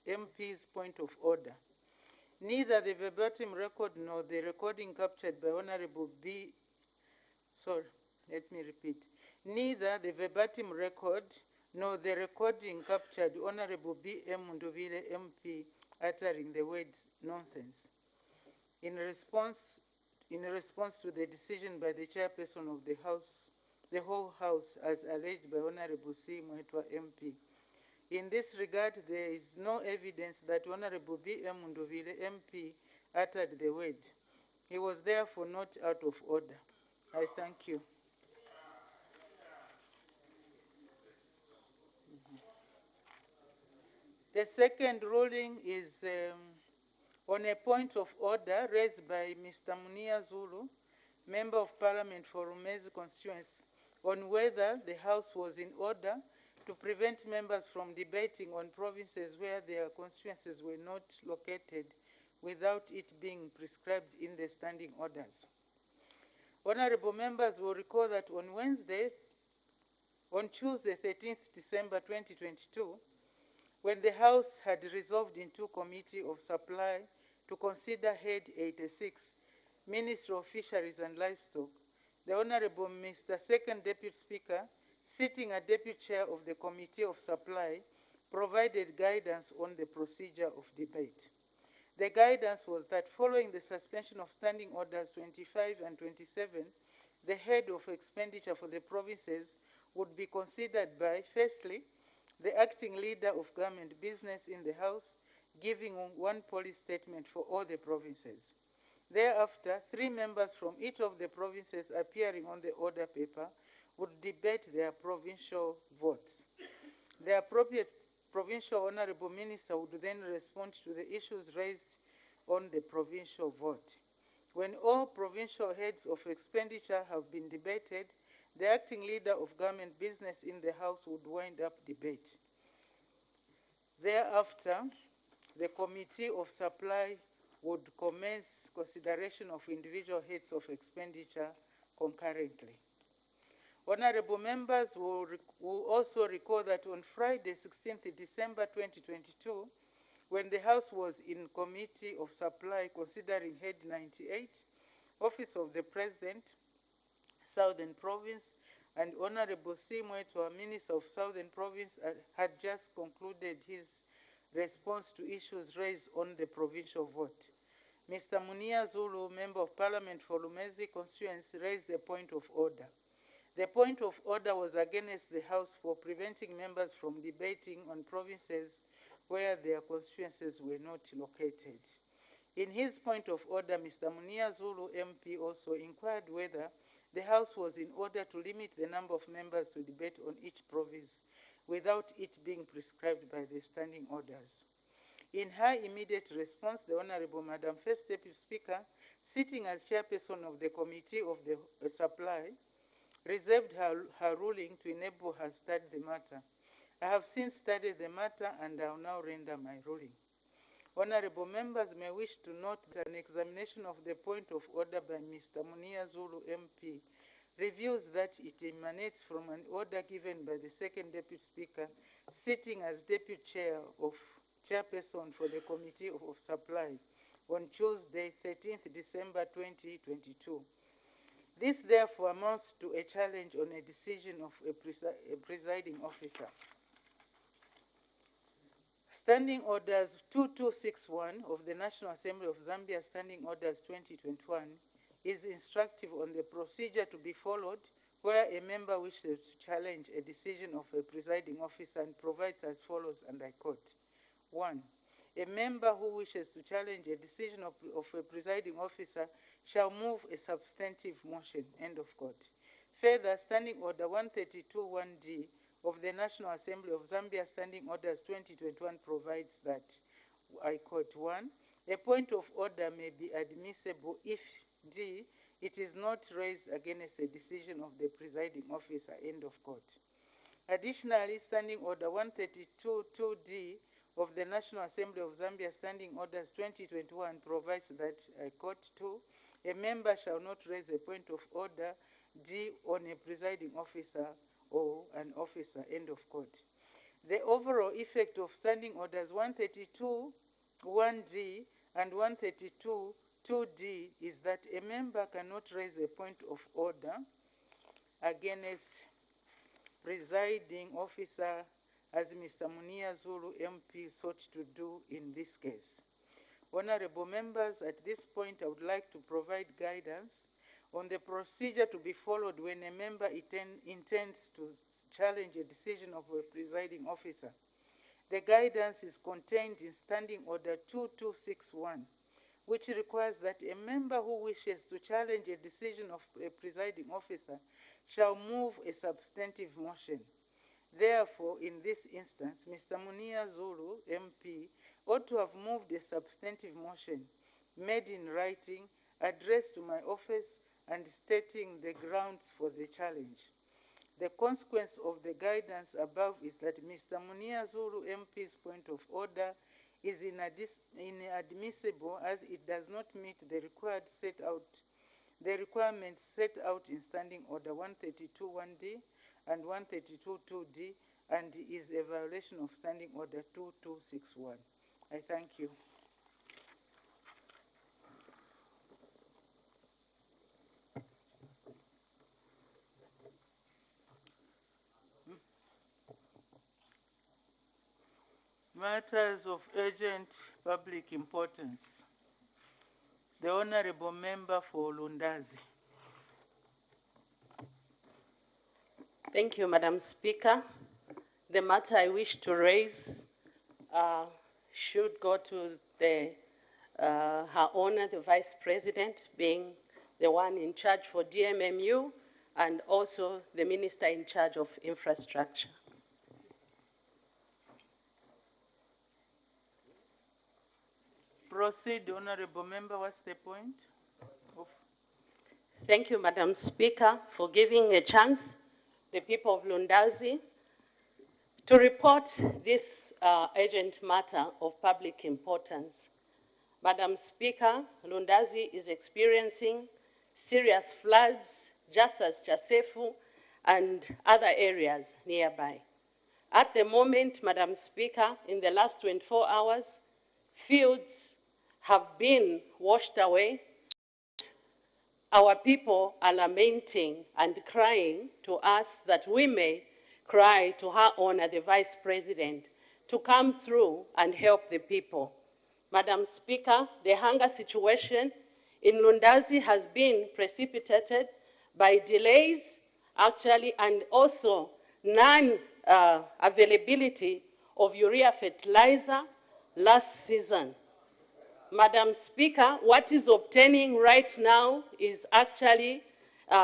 MP's point of order. Neither the verbatim record nor the recording captured by Honorable Neither the verbatim record nor the recording captured Honorable B.M. Nduvile MP uttering the words nonsense. In response to the decision by the chairperson of the House, the whole House, as alleged by Honorable C. Mwetwa MP. In this regard, there is no evidence that Honorable B.M. Nduvile MP uttered the word. He was therefore not out of order. I thank you. The second ruling is on a point of order raised by Mr. Munia Zulu, Member of Parliament for Rumezi constituency, on whether the House was in order to prevent members from debating on provinces where their constituencies were not located without it being prescribed in the standing orders. Honorable members will recall that on Tuesday, 13th December 2022, when the House had resolved in two committee of supply to consider Head 86, Ministry of Fisheries and Livestock, the Honorable Mr. Second Deputy Speaker, sitting as Deputy Chair of the Committee of Supply, provided guidance on the procedure of debate. The guidance was that following the suspension of Standing Orders 25 and 27, the head of expenditure for the provinces would be considered by, firstly, the acting leader of government business in the House, giving one policy statement for all the provinces. Thereafter, 3 members from each of the provinces appearing on the order paper would debate their provincial votes. The appropriate provincial honorable minister would then respond to the issues raised on the provincial vote. When all provincial heads of expenditure have been debated, the acting leader of government business in the House would wind up debate. Thereafter, the Committee of Supply would commence consideration of individual heads of expenditure concurrently. Honorable members will also recall that on Friday, 16th December 2022, when the House was in Committee of Supply considering Head 98, Office of the President, Southern Province, and Honorable C. Mwetwa, Minister of Southern Province, had just concluded his response to issues raised on the provincial vote. Mr. Munia Zulu, Member of Parliament for Rumezi constituency, raised a point of order. The point of order was against the House for preventing members from debating on provinces where their constituencies were not located. In his point of order, Mr. Munia Zulu MP also inquired whether the House was in order to limit the number of members to debate on each province without it being prescribed by the standing orders. In her immediate response, the Honorable Madam First Deputy Speaker, sitting as chairperson of the Committee of the Supply, reserved her ruling to enable her study the matter. I have since studied the matter and I will now render my ruling. Honorable members may wish to note that an examination of the point of order by Mr. Munia Zulu MP reveals that it emanates from an order given by the Second Deputy Speaker, sitting as Deputy Chairperson for the Committee of Supply on Tuesday, 13th December 2022. This therefore amounts to a challenge on a decision of a presiding officer. Standing Orders 2261 of the National Assembly of Zambia, Standing Orders 2021, is instructive on the procedure to be followed where a member wishes to challenge a decision of a presiding officer and provides as follows, and I quote. 1. A member who wishes to challenge a decision of a presiding officer shall move a substantive motion, end of quote. Further, Standing Order 132(1)D of the National Assembly of Zambia, Standing Orders 2021 provides that, I quote, 1. A point of order may be admissible if D. It is not raised against a decision of the presiding officer, end of quote. Additionally, Standing Order 132(2)D of the National Assembly of Zambia, Standing Orders 2021 provides that, I quote, 2. A member shall not raise a point of order D on a presiding officer or an officer, end of quote. The overall effect of Standing Orders 132 1D and 132 2D is that a member cannot raise a point of order against presiding officer, as Mr. Munia Zulu MP sought to do in this case. Honorable members, at this point I would like to provide guidance on the procedure to be followed when a member intends to challenge a decision of a presiding officer. The guidance is contained in Standing Order 2261, which requires that a member who wishes to challenge a decision of a presiding officer shall move a substantive motion. Therefore, in this instance, Mr. Munia Zulu, MP, ought to have moved a substantive motion made in writing, addressed to my office, and stating the grounds for the challenge. The consequence of the guidance above is that Mr. Munia Zulu MP's point of order is inadmissible as it does not meet the requirements set out in Standing Order 132 1D and 132 2D and is a violation of Standing Order 2261. I thank you. Matters of urgent public importance. The Honorable Member for Lundazi. Thank you, Madam Speaker. The matter I wish to raise should go to Her Honor, the Vice President, being the one in charge for DMMU, and also the Minister in charge of infrastructure. Proceed, Honorable Member. What's the point? Thank you, Madam Speaker, for giving a chance the people of Lundazi to report this urgent matter of public importance. Madam Speaker, Lundazi is experiencing serious floods, just as Chasefu and other areas nearby. At the moment, Madam Speaker, in the last 24 hours, fields have been washed away. Our people are lamenting and crying to us that we may cry to Her Honor, the Vice President, to come through and help the people. Madam Speaker, the hunger situation in Lundazi has been precipitated by delays, actually, and also non-availability of urea fertilizer last season. Madam Speaker, what is obtaining right now is actually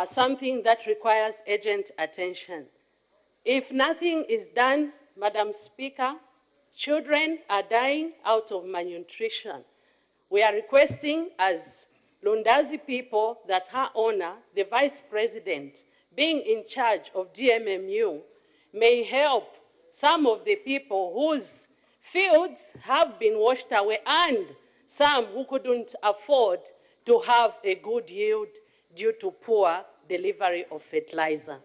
something that requires urgent attention. If nothing is done, Madam Speaker, children are dying out of malnutrition. We are requesting as Lundazi people that Her Honor, the Vice President, being in charge of DMMU, may help some of the people whose fields have been washed away and some who couldn't afford to have a good yield due to poor delivery of fertilizer.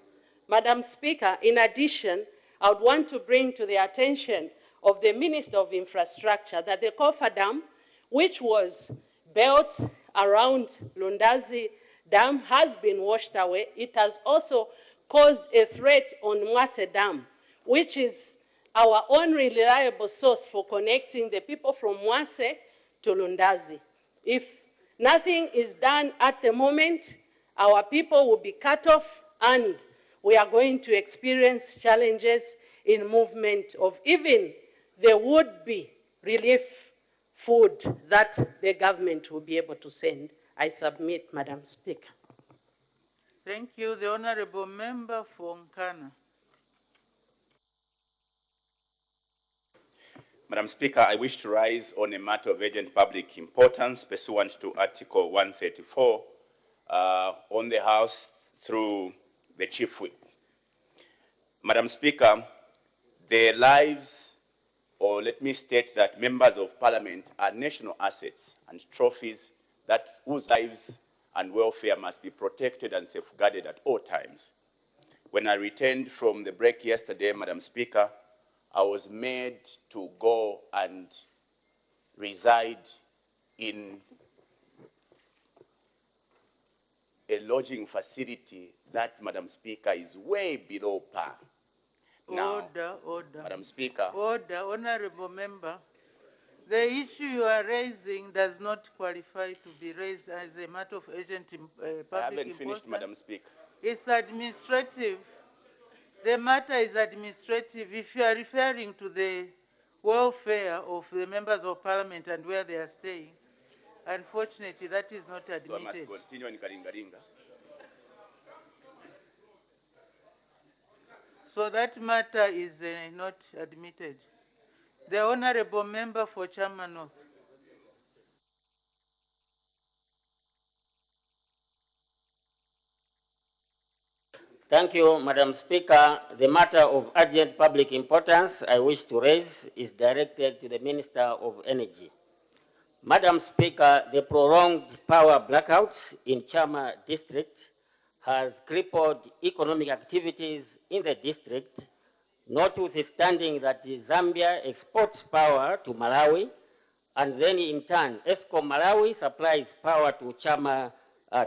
Madam Speaker, in addition, I would want to bring to the attention of the Minister of Infrastructure that the Kofa Dam, which was built around Lundazi Dam, has been washed away. It has also caused a threat on Mwase Dam, which is our only reliable source for connecting the people from Mwase to Lundazi. If nothing is done at the moment, our people will be cut off and we are going to experience challenges in movement of even the would-be relief food that the government will be able to send. I submit, Madam Speaker. Thank you. The Honorable Member for Nkana. Madam Speaker, I wish to rise on a matter of urgent public importance pursuant to Article 134 on the House through the Chief Whip. Madam Speaker, the lives, or let me state that members of Parliament are national assets and trophies whose lives and welfare must be protected and safeguarded at all times. When I returned from the break yesterday, Madam Speaker, I was made to go and reside in a lodging facility that, Madam Speaker, is way below par. Now, Order. Madam Speaker. Order, honorable member. The issue you are raising does not qualify to be raised as a matter of urgent public I haven't importance. finished, Madam Speaker. It's administrative. The matter is administrative. If you are referring to the welfare of the members of parliament and where they are staying, unfortunately, that is not admitted. So I must continue in Kalingalinga. So that matter is not admitted. The honorable member for Chama North. Thank you, Madam Speaker. The matter of urgent public importance I wish to raise is directed to the Minister of Energy. Madam Speaker, the prolonged power blackouts in Chama district has crippled economic activities in the district, notwithstanding that Zambia exports power to Malawi, and then in turn, ESCOM Malawi supplies power to Chama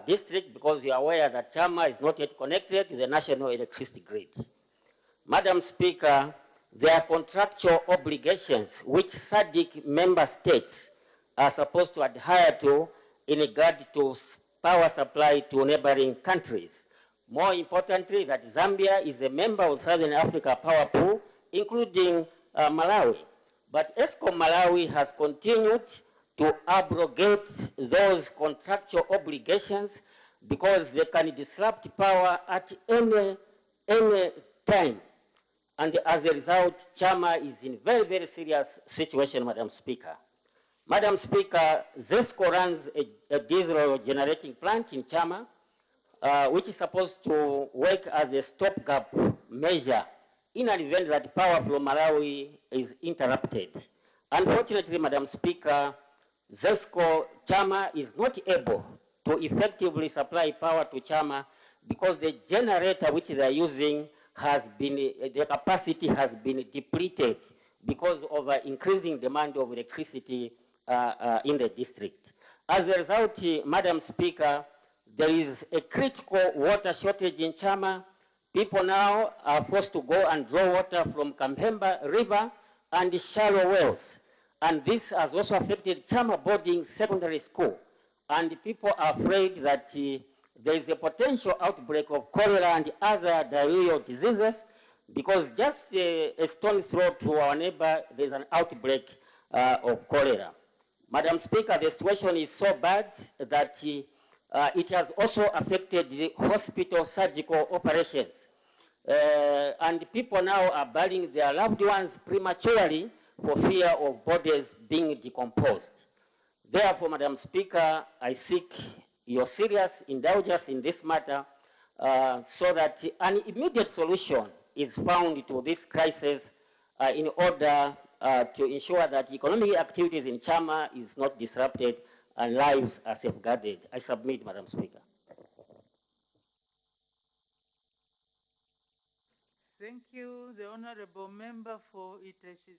district, because you are aware that Chama is not yet connected to the national electricity grid. Madam Speaker, there are contractual obligations which SADC member states are supposed to adhere to in regard to power supply to neighboring countries. More importantly, that Zambia is a member of Southern Africa Power Pool, including Malawi. But ESCOM Malawi has continued to abrogate those contractual obligations because they can disrupt power at any time. And as a result, Chama is in very, very serious situation, Madam Speaker. Madam Speaker, ZESCO runs a diesel generating plant in Chama, which is supposed to work as a stopgap measure in an event that power from Malawi is interrupted. Unfortunately, Madam Speaker, ZESCO Chama is not able to effectively supply power to Chama because the generator which they are using has been, the capacity has been depleted because of increasing demand of electricity in the district. As a result, Madam Speaker, there is a critical water shortage in Chama. People now are forced to go and draw water from Kampemba River and shallow wells. And this has also affected Chama Boarding Secondary School. And people are afraid that there is a potential outbreak of cholera and other diarrheal diseases because just a stone throw to our neighbor, there's an outbreak of cholera. Madam Speaker, the situation is so bad that it has also affected the hospital surgical operations. And people now are burying their loved ones prematurely for fear of bodies being decomposed. Therefore, Madam Speaker, I seek your serious indulgence in this matter so that an immediate solution is found to this crisis in order to ensure that economic activities in Chama is not disrupted and lives are safeguarded. I submit, Madam Speaker. Thank you, the honorable member for Iteshi.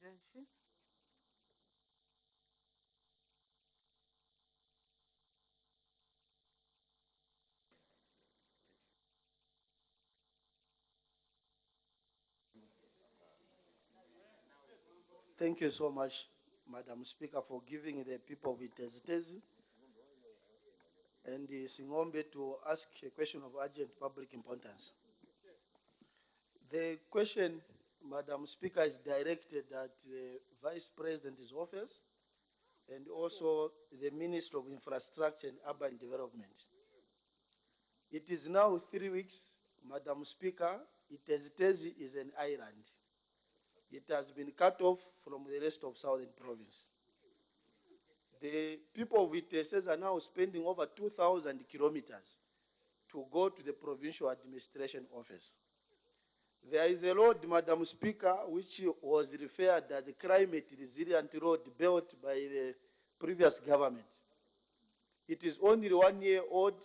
Thank you so much, Madam Speaker, for giving the people of Itezi and the Singombe to ask a question of urgent public importance. The question, Madam Speaker, is directed at the Vice President's office and also the Minister of Infrastructure and Urban Development. It is now 3 weeks, Madam Speaker, Itezi is an island. It has been cut off from the rest of Southern Province. The people of Itezi are now spending over 2,000 kilometers to go to the provincial administration office. There is a road, Madam Speaker, which was referred as a climate resilient road built by the previous government. It is only 1 year old.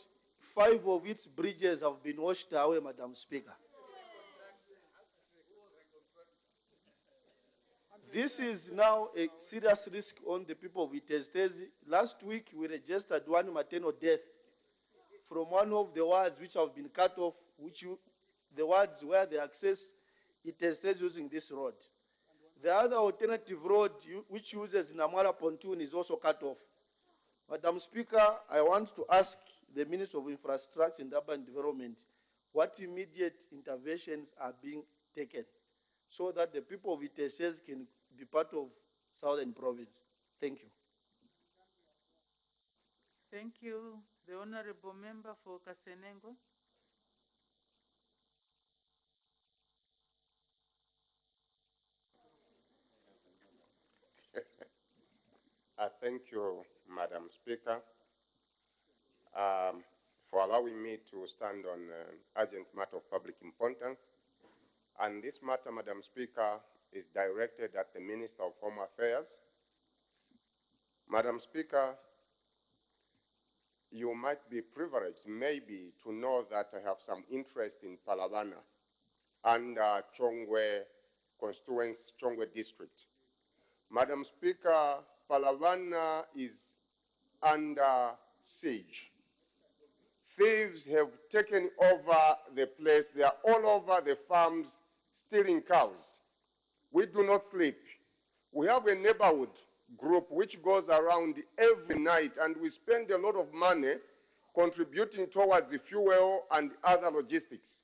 5 of its bridges have been washed away, Madam Speaker. This is now a serious risk on the people of Iteztezi. Last week, we registered one maternal death from one of the wards which have been cut off, the wards where they access Iteztezi using this road. The other alternative road, which uses Namara pontoon, is also cut off. Madam Speaker, I want to ask the Minister of Infrastructure and Urban Development what immediate interventions are being taken so that the people of Iteztezi can be part of Southern Province. Thank you. Thank you. The Honorable Member for Kasenengo. Thank you, Madam Speaker, for allowing me to stand on an urgent matter of public importance. And this matter, Madam Speaker, is directed at the Minister of Home Affairs. Madam Speaker, you might be privileged maybe to know that I have some interest in Palavana and Chongwe constituency, Chongwe district. Madam Speaker, Palavana is under siege. Thieves have taken over the place. They are all over the farms stealing cows. We do not sleep. We have a neighborhood group which goes around every night, and we spend a lot of money contributing towards the fuel and other logistics.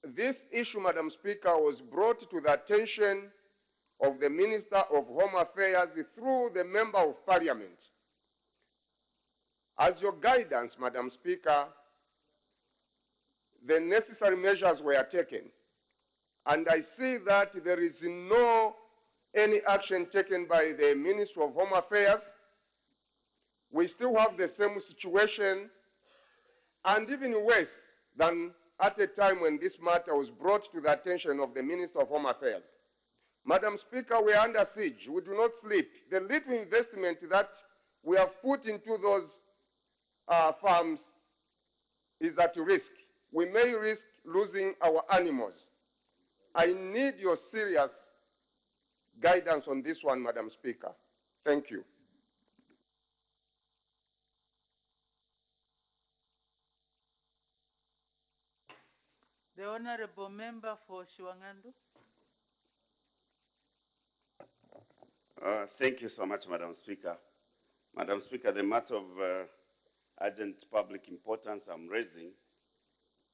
This issue, Madam Speaker, was brought to the attention of the Minister of Home Affairs through the Member of Parliament. As your guidance, Madam Speaker, the necessary measures were taken. And I see that there is no any action taken by the Ministry of Home Affairs. We still have the same situation, and even worse than at a time when this matter was brought to the attention of the Minister of Home Affairs. Madam Speaker, we are under siege. We do not sleep. The little investment that we have put into those farms is at risk. We may risk losing our animals. I need your serious guidance on this one, Madam Speaker. Thank you. The Honorable Member for Shiwangandu. Thank you so much, Madam Speaker. Madam Speaker, the matter of urgent public importance I'm raising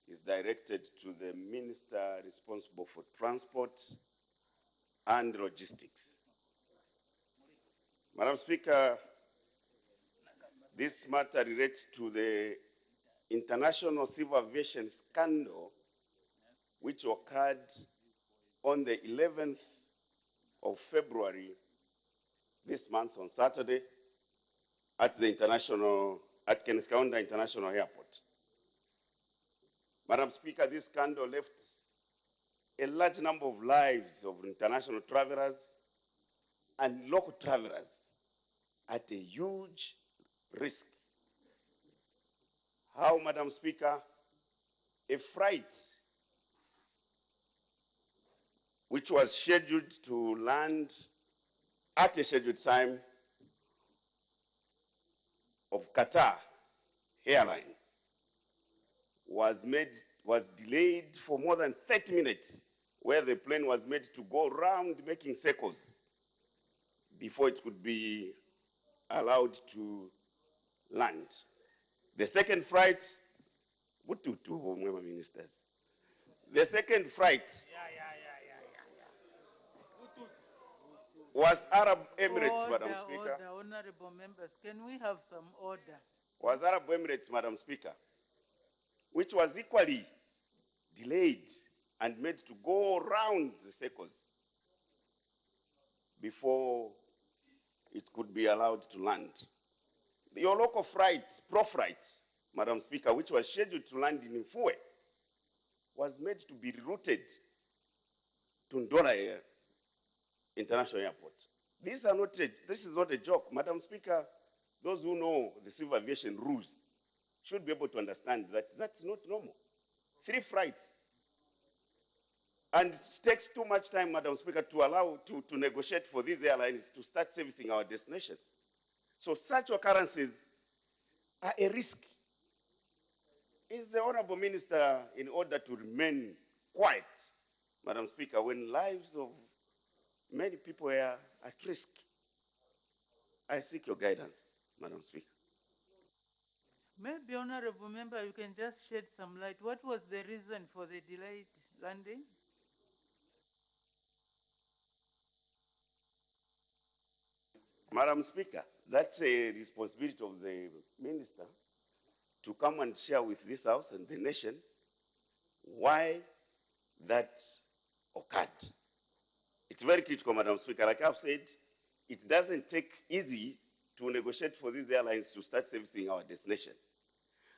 is directed to the Minister responsible for transport and logistics. Madam Speaker, this matter relates to the international civil aviation scandal which occurred on the 11th of February this month on Saturday at Kenneth Kaunda International Airport. Madam Speaker, this scandal left a large number of lives of international travelers and local travelers at a huge risk. How, Madam Speaker, a flight which was scheduled to land at a scheduled time of Qatar Airline was delayed for more than 30 minutes, where the plane was made to go around making circles before it could be allowed to land. The second flight, ministers. The second flight was Arab Emirates, Order, Madam Speaker. order, honorable members, can we have some order? Was Arab Emirates, Madam Speaker, which was equally delayed and made to go around the circles before it could be allowed to land. Your local flight, Pro-Flight, Madam Speaker, which was scheduled to land in Mfue, was made to be rerouted to Ndora International Airport. This is not a joke. Madam Speaker, those who know the civil aviation rules should be able to understand that that's not normal. 3 flights And it takes too much time, Madam Speaker, to allow to negotiate for these airlines to start servicing our destination. So such occurrences are a risk. Is the Honorable Minister in order to remain quiet, Madam Speaker, when lives of many people are at risk? I seek your guidance, Madam Speaker. Maybe, Honorable Member, you can just shed some light. What was the reason for the delayed landing? Madam Speaker, that's a responsibility of the Minister to come and share with this House and the nation why that occurred. It's very critical, Madam Speaker. Like I've said, it doesn't take easy to negotiate for these airlines to start servicing our destination.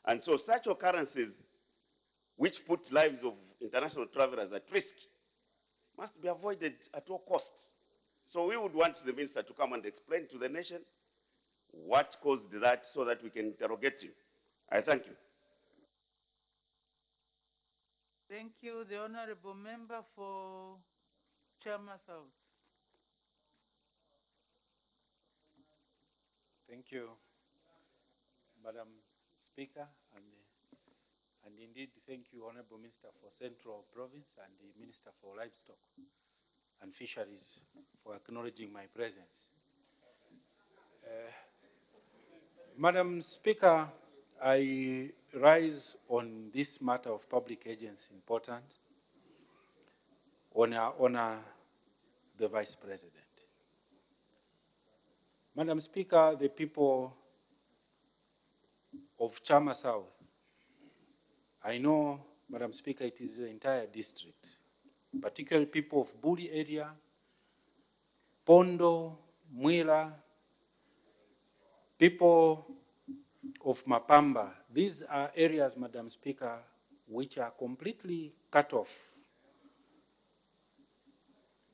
And so such occurrences which put lives of international travelers at risk must be avoided at all costs. So we would want the Minister to come and explain to the nation what caused that so that we can interrogate him. I thank you. Thank you. The Honorable Member for Chama South. Thank you, Madam Speaker, and indeed thank you, Honorable Minister for Central Province and the Minister for Livestock and Fisheries for acknowledging my presence. Madam Speaker, I rise on this matter of public agents important, honor the Vice President. Madam Speaker, the people of Chama South, I know, Madam Speaker, it is the entire district, particularly people of Buri area, Pondo, Mwila, people of Mapamba. These are areas, Madam Speaker, which are completely cut off.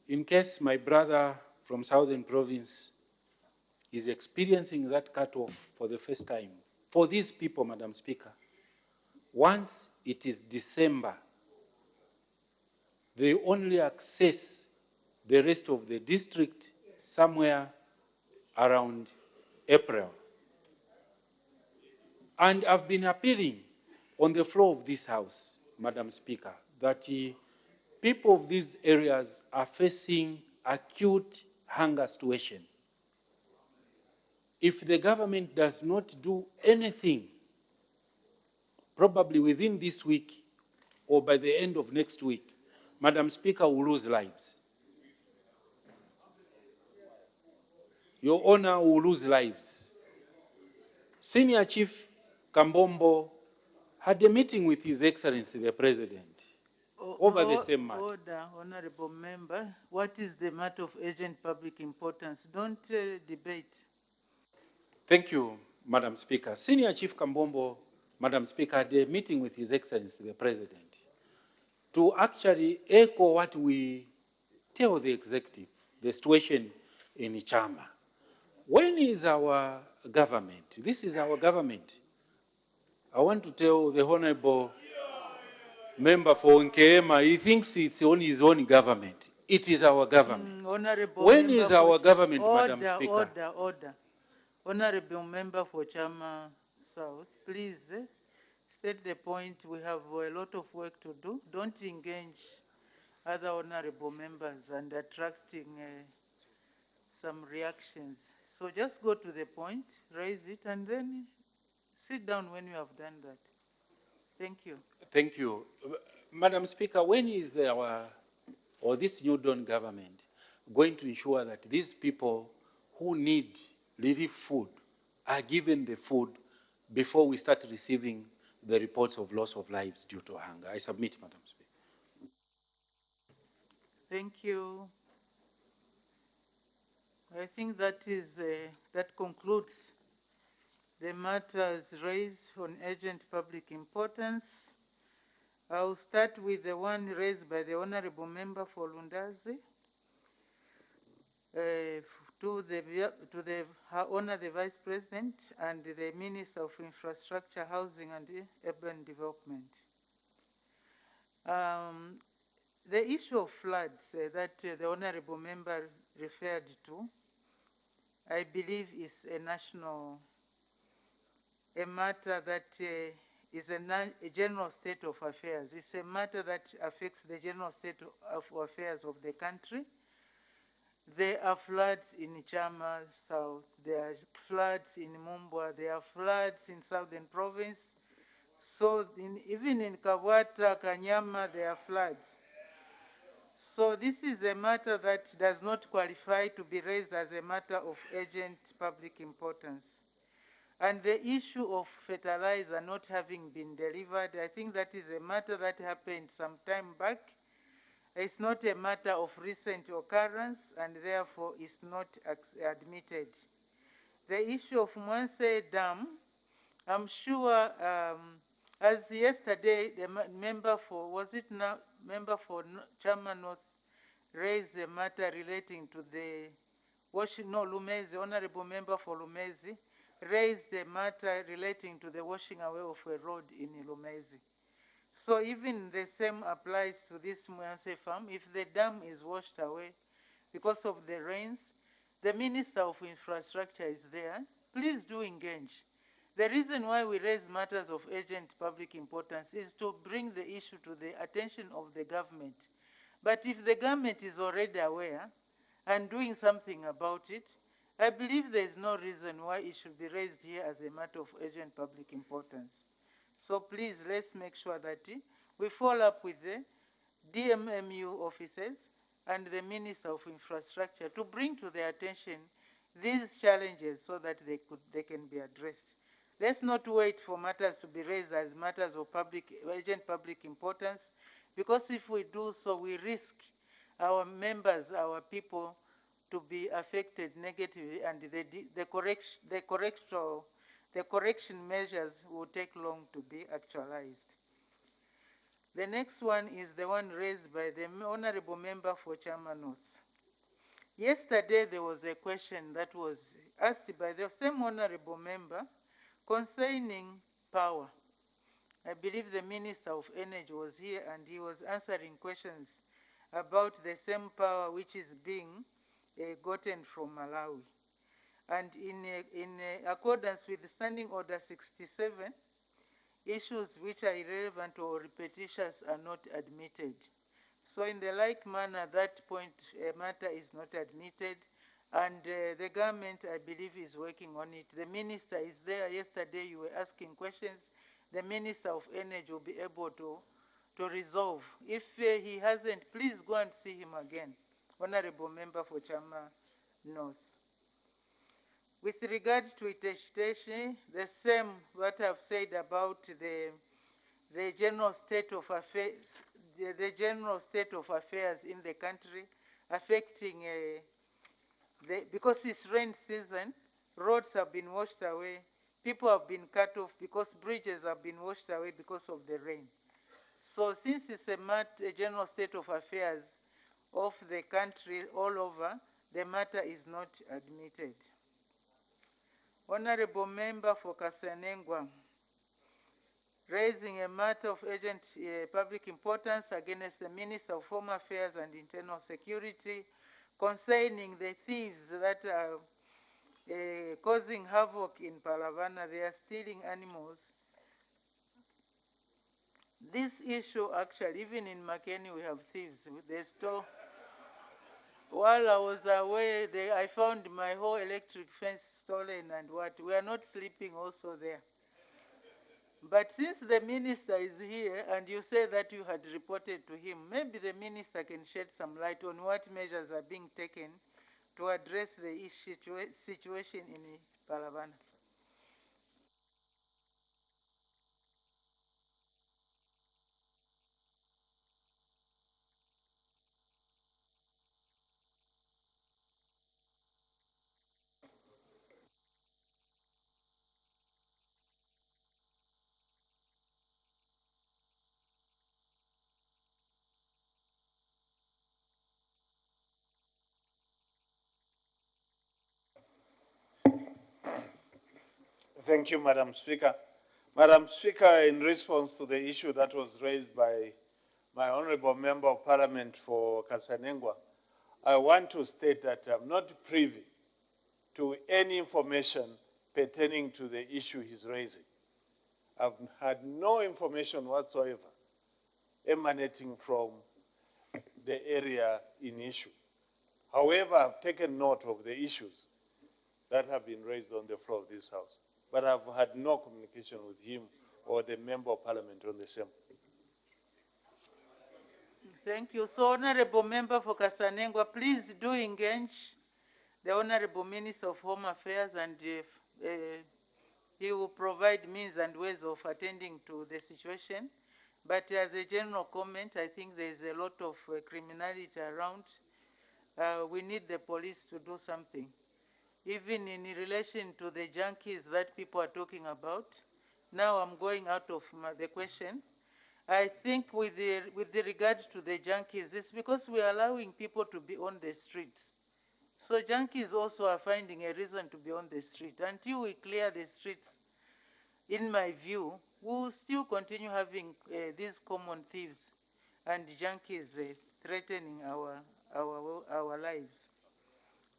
In case my brother from Southern Province is experiencing that cut-off for the first time, for these people, Madam Speaker, once it is December, they only access the rest of the district somewhere around April. And I've been appealing on the floor of this House, Madam Speaker, that people of these areas are facing acute hunger situation. If the government does not do anything, probably within this week or by the end of next week, Madam Speaker, will lose lives. Your Honor will lose lives. Senior Chief Kambombo had a meeting with His Excellency the President over the same matter. Order, Honorable Member. What is the matter of urgent public importance? Don't debate. Thank you, Madam Speaker. Senior Chief Kambombo, Madam Speaker, had a meeting with His Excellency the President to actually echo what we tell the executive, the situation in Chama. When is our government? This is our government. I want to tell the Honorable Member for Nkeema, he thinks it's on his own government. It is our government. Honorable When Member is our government, order, Madam Speaker? Order. Honorable Member for Chama South, please state the point. We have a lot of work to do. Don't engage other honorable members and attracting some reactions. So just go to the point, raise it, and then sit down when you have done that. Thank you. Thank you. Madam Speaker, when is or this new Dawn government going to ensure that these people who need relief food are given the food before we start receiving the reports of loss of lives due to hunger? I submit, Madam Speaker. Thank you. I think that concludes the matters raised on urgent public importance. I'll start with the one raised by the Honorable Member for Lundazi. Honor the Vice President and the Minister of Infrastructure, Housing and Urban Development. The issue of floods that the honorable member referred to, I believe is a matter that is a general state of affairs. It's a matter that affects the general state of affairs of the country. There are floods in Chama South, there are floods in Mumbwa, there are floods in Southern Province. So even in Kawata, Kanyama, there are floods. So this is a matter that does not qualify to be raised as a matter of urgent public importance. And the issue of fertilizer not having been delivered, I think that is a matter that happened some time back. It's not a matter of recent occurrence and therefore is not admitted. The issue of Mwanse Dam, I'm sure, as yesterday, the member for, was it now, member for Chama North raised a matter relating to the Lumezi, honorable member for Lumezi, raised the matter relating to the washing away of a road in Lumezi. So even the same applies to this Mwanse farm. If the dam is washed away because of the rains, the Minister of Infrastructure is there. Please do engage. The reason why we raise matters of urgent public importance is to bring the issue to the attention of the government. But if the government is already aware and doing something about it, I believe there is no reason why it should be raised here as a matter of urgent public importance. So please, let's make sure that we follow up with the DMMU officers and the Minister of Infrastructure to bring to their attention these challenges so that they can be addressed. Let's not wait for matters to be raised as matters of urgent public importance, because if we do so, we risk our members, our people, to be affected negatively, and the correction measures will take long to be actualized. The next one is the one raised by the honorable member for Chama North. Yesterday, there was a question that was asked by the same honorable member concerning power. I believe the Minister of Energy was here and he was answering questions about the same power which is being gotten from Malawi. And in accordance with Standing Order 67, issues which are irrelevant or repetitious are not admitted. So in the like manner, that point matter is not admitted, and the government, I believe, is working on it. The minister is there. Yesterday you were asking questions. The Minister of Energy will be able to resolve. If he hasn't, please go and see him again. Honorable Member for Chama North. With regard to Iteshiteshi, the same what I've said about the general state of affairs, the general state of affairs in the country, affecting because it's rain season, roads have been washed away, people have been cut off because bridges have been washed away because of the rain. So since it's a general state of affairs of the country all over, the matter is not admitted. Honorable Member for Kasanengwa, raising a matter of urgent public importance against the Minister of Home Affairs and Internal Security concerning the thieves that are causing havoc in Palavana. They are stealing animals. This issue, actually, even in Makeni, we have thieves. They stole. While I was away, I found my whole electric fence stolen and what. We are not sleeping also there. But since the minister is here and you say that you had reported to him, maybe the minister can shed some light on what measures are being taken to address the situation in Palavana. Thank you, Madam Speaker. Madam Speaker, in response to the issue that was raised by my Honorable Member of Parliament for Kasanengwa, I want to state that I'm not privy to any information pertaining to the issue he's raising. I've had no information whatsoever emanating from the area in issue. However, I've taken note of the issues that have been raised on the floor of this House, but I've had no communication with him or the Member of Parliament on the same. Thank you. So, Honorable Member for Kasanengwa, please do engage the Honorable Minister of Home Affairs, and he will provide means and ways of attending to the situation. But as a general comment, I think there's a lot of criminality around. We need the police to do something. Even in relation to the junkies that people are talking about, now I'm going out of the question. I think with regard to the junkies, it's because we are allowing people to be on the streets. So junkies also are finding a reason to be on the street. Until we clear the streets, in my view, we will still continue having these common thieves and junkies threatening our lives.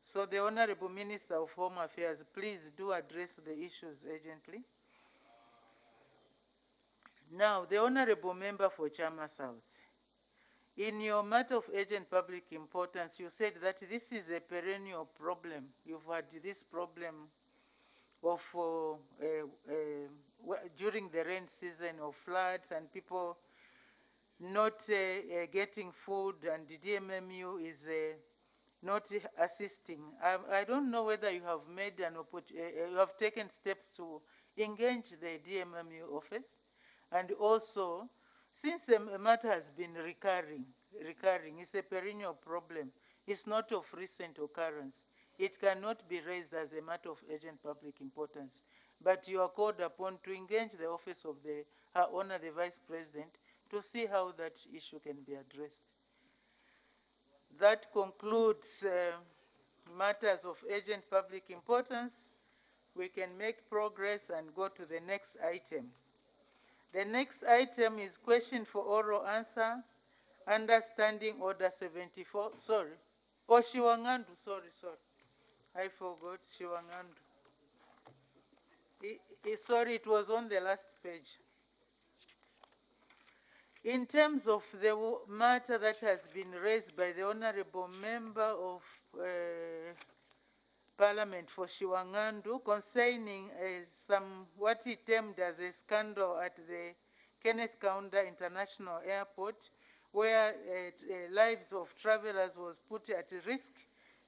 So the Honorable Minister of Home Affairs, please do address the issues urgently. Now, the Honorable Member for Chama South. In your matter of urgent public importance, you said that this is a perennial problem. You've had this problem of during the rain season of floods and people not getting food, and the DMMU is not assisting. I don't know whether you have made you have taken steps to engage the DMMU office, and also, since the matter has been recurring, it's a perennial problem. It's not of recent occurrence. It cannot be raised as a matter of urgent public importance. But you are called upon to engage the office of Her Honor the Vice President to see how that issue can be addressed. That concludes matters of urgent public importance. We can make progress and go to the next item. The next item is question for oral answer, understanding order 74. Sorry. Oh, Shiwangandu, sorry. I forgot Shiwangandu. Sorry, it was on the last page. In terms of the matter that has been raised by the Honorable Member of Parliament for Shiwangandu concerning what he termed as a scandal at the Kenneth Kaunda International Airport, where lives of travelers was put at risk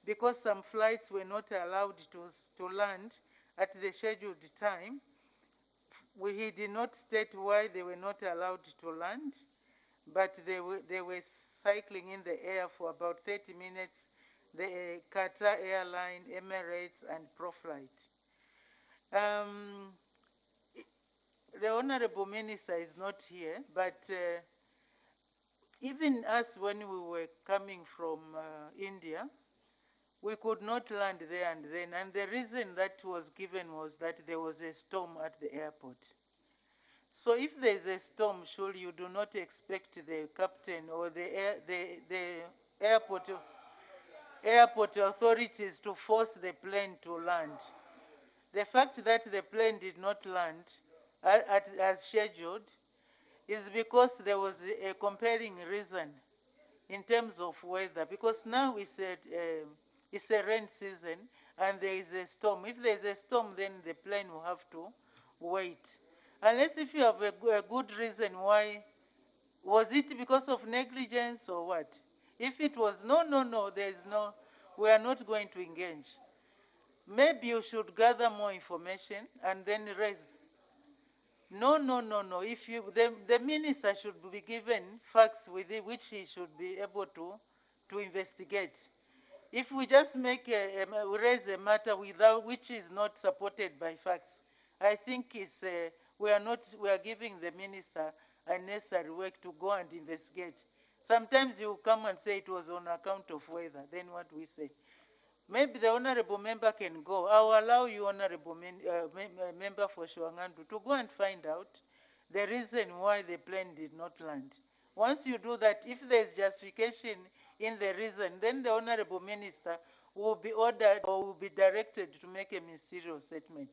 because some flights were not allowed to land at the scheduled time. He did not state why they were not allowed to land, but they were cycling in the air for about 30 minutes, the Qatar Airline, Emirates, and Proflight. The Honorable Minister is not here, but even us, when we were coming from India, we could not land there and then, and the reason that was given was that there was a storm at the airport. So if there is a storm, surely you do not expect the captain or the airport authorities to force the plane to land. The fact that the plane did not land as scheduled is because there was a compelling reason in terms of weather, because now it's a rain season and there is a storm. If there is a storm, then the plane will have to wait. Unless if you have a good reason why. Was it because of negligence or what? If it was no, we are not going to engage. Maybe you should gather more information and then raise. No. If the minister should be given facts with it, which he should be able to investigate. If we just raise a matter which is not supported by facts, I think we are giving the minister unnecessary work to go and investigate. Sometimes you come and say it was on account of weather. Then what we say? Maybe the Honorable Member can go. I will allow you, Honorable Member for Shiwangandu, to go and find out the reason why the plane did not land. Once you do that, if there is justification in the reason, then the Honorable Minister will be ordered or will be directed to make a ministerial statement.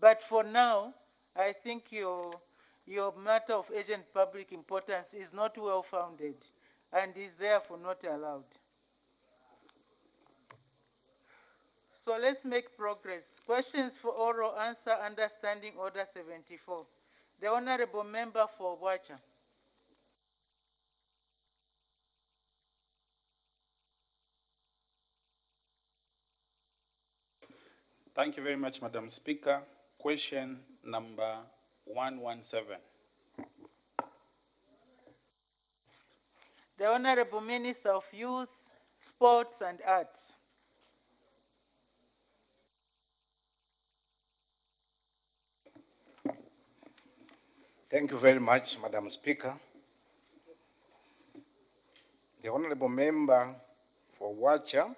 But for now, I think your matter of urgent public importance is not well founded and is therefore not allowed. So let's make progress. Questions for oral answer under Standing Order 74. The Honorable Member for Wacha. Thank you very much, Madam Speaker. Question number 117. The Honorable Minister of Youth, Sports and Arts. Thank you very much, Madam Speaker. The Honorable Member for Wacha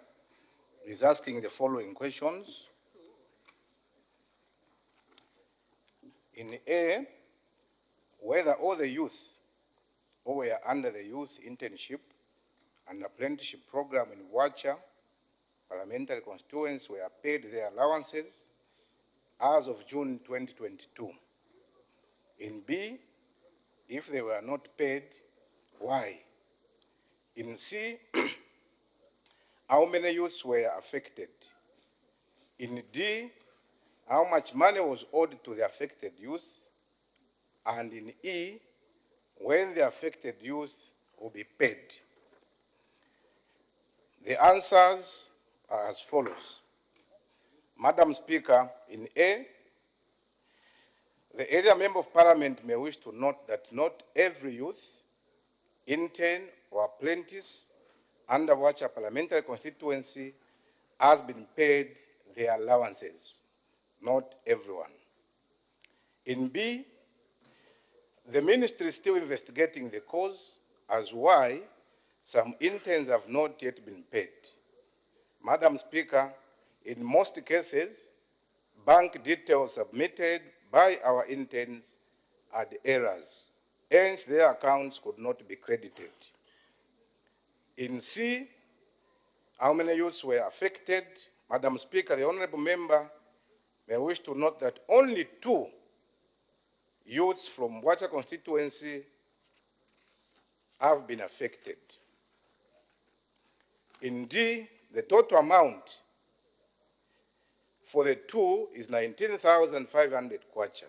is asking the following questions. In A, whether all the youth who were under the youth internship and apprenticeship program in Wacha parliamentary constituency were paid their allowances as of June 2022. In B, if they were not paid, why? In C, how many youths were affected? In D, how much money was owed to the affected youth? And in E, when the affected youth will be paid? The answers are as follows. Madam Speaker, in A, the area member of parliament may wish to note that not every youth, intern or apprentice under Wacha parliamentary constituency has been paid their allowances. Not everyone. In B, the ministry is still investigating the cause as why some interns have not yet been paid. Madam Speaker, in most cases, bank details submitted by our interns had errors, hence their accounts could not be credited. In C, how many youths were affected? Madam Speaker, the Honorable Member may wish to note that only 2 youths from Wacha constituency have been affected. In D, the total amount for the 2 is 19,500 kwacha,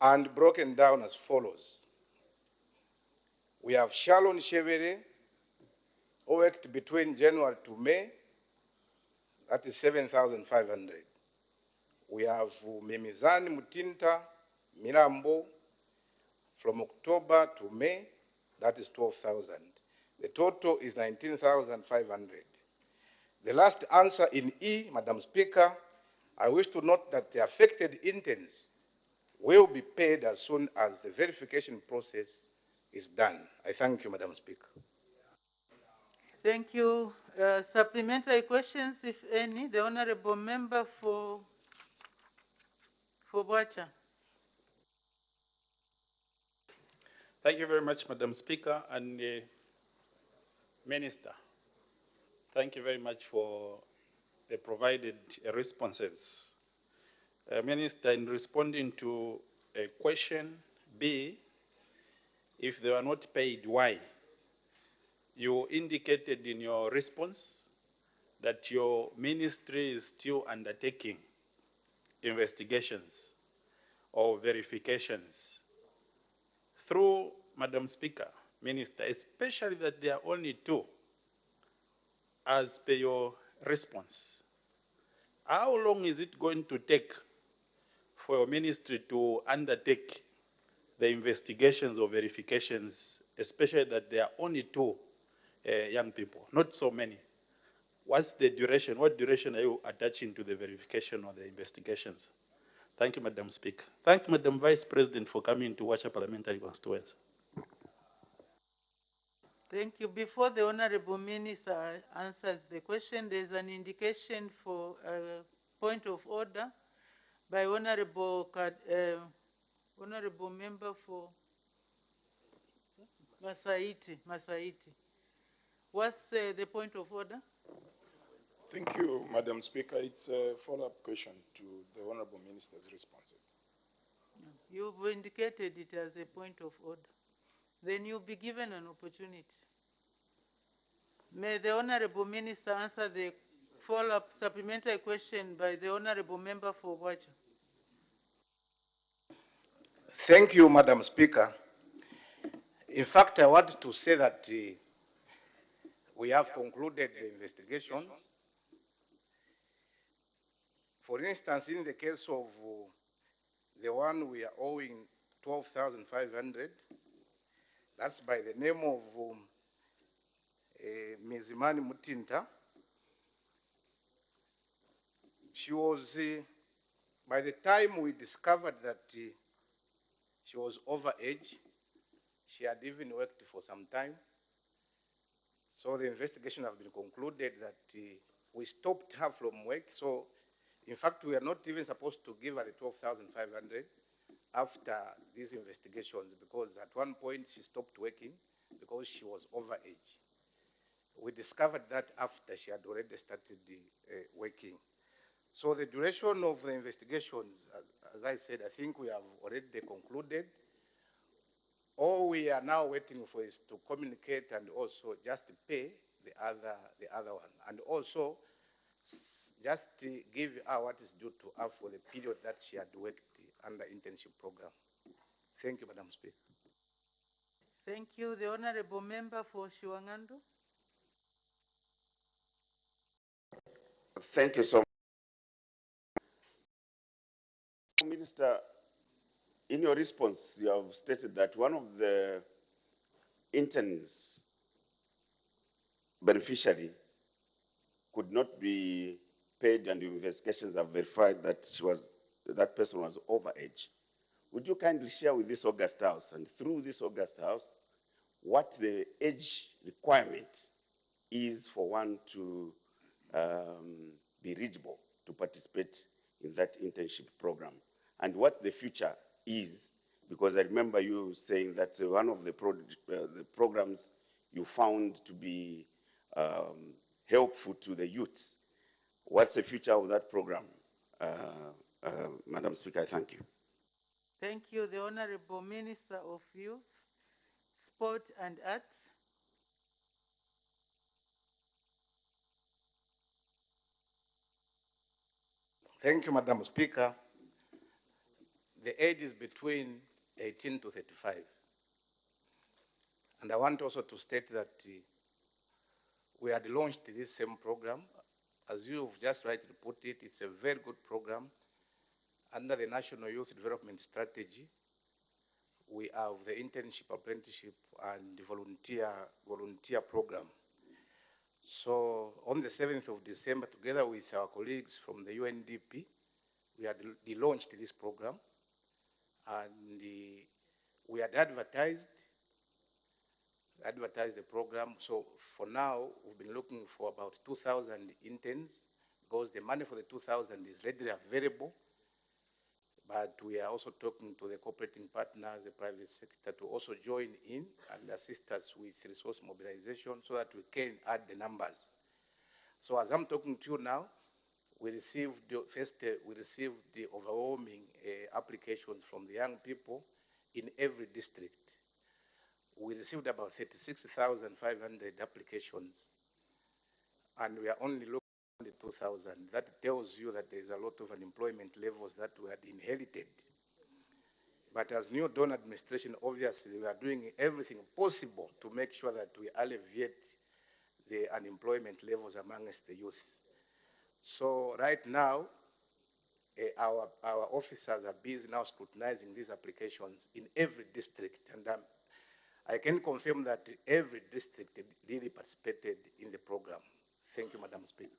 and broken down as follows. We have Shalon Chevere, who worked between January to May, that is 7,500. We have Memizani Mutinta, Mirambo, from October to May, that is 12,000. The total is 19,500. The last answer in E, Madam Speaker, I wish to note that the affected interns will be paid as soon as the verification process is done. I thank you, Madam Speaker. Thank you. Supplementary questions, if any. The Honorable Member for Wacha. Thank you very much, Madam Speaker and Minister. Thank you very much for the provided responses. Minister, in responding to question B, if they were not paid, why? You indicated in your response that your ministry is still undertaking investigations or verifications. Through, Madam Speaker, Minister, especially that there are only 2, as per your response. How long is it going to take for your ministry to undertake the investigations or verifications, especially that there are only 2 young people, not so many? What's the duration? What duration are you attaching to the verification or the investigations? Thank you, Madam Speaker. Thank you, Madam Vice President, for coming to Wacha Parliamentary Constituency. Thank you. Before the Honorable Minister answers the question, there is an indication for a point of order by Honorable Honorable Member for Masaiti. What's the point of order? Thank you, Madam Speaker. It's a follow-up question to the Honorable Minister's responses. You've indicated it as a point of order. Then you'll be given an opportunity. May the Honorable Minister answer the follow-up supplementary question by the Honorable Member for Waja. Thank you, Madam Speaker. In fact, I want to say that we have concluded the investigations. For instance, in the case of the one we are owing 12,500, that's by the name of Mizimani Mutinta. She was, by the time we discovered that she was over age, she had even worked for some time. So the investigation has been concluded that we stopped her from work. So in fact, we are not even supposed to give her the 12,500 after these investigations, because at one point she stopped working because she was over age. We discovered that after she had already started working. So the duration of the investigations, as I said, I think we have already concluded. All we are now waiting for is to communicate and also just pay the other one, and also just give her what is due to her for the period that she had worked under internship program. Thank you, Madam Speaker. Thank you. The Honorable Member for Shiwangando. Thank you so much. Minister, in your response, you have stated that one of the interns beneficiary could not be paid, and investigations have verified that that person was over age. Would you kindly share with this August House, and through this August House, what the age requirement is for one to be eligible to participate in that internship program, and what the future is? Because I remember you saying that one of the programs you found to be helpful to the youths. What's the future of that program? Madam Speaker, thank you. Thank you. The Honorable Minister of Youth, Sport and Arts. Thank you, Madam Speaker. The age is between 18 to 35. And I want also to state that we had launched this same program. As you've just rightly put it, it's a very good program. Under the National Youth Development Strategy, we have the internship, apprenticeship, and volunteer program. So on the 7th of December, together with our colleagues from the UNDP, we had launched this program, and we had advertised the program. So for now, we've been looking for about 2,000 interns, because the money for the 2,000 is readily available. But we are also talking to the cooperating partners, the private sector, to also join in and assist us with resource mobilization so that we can add the numbers. So as I'm talking to you now, we received the overwhelming applications from the young people in every district. We received about 36,500 applications, and we are only looking at 2,000. That tells you that there is a lot of unemployment levels that we had inherited. But as new Dawn administration, obviously, we are doing everything possible to make sure that we alleviate the unemployment levels amongst the youth. So right now, our officers are busy now scrutinizing these applications in every district, and I can confirm that every district really participated in the program. Thank you, Madam Speaker.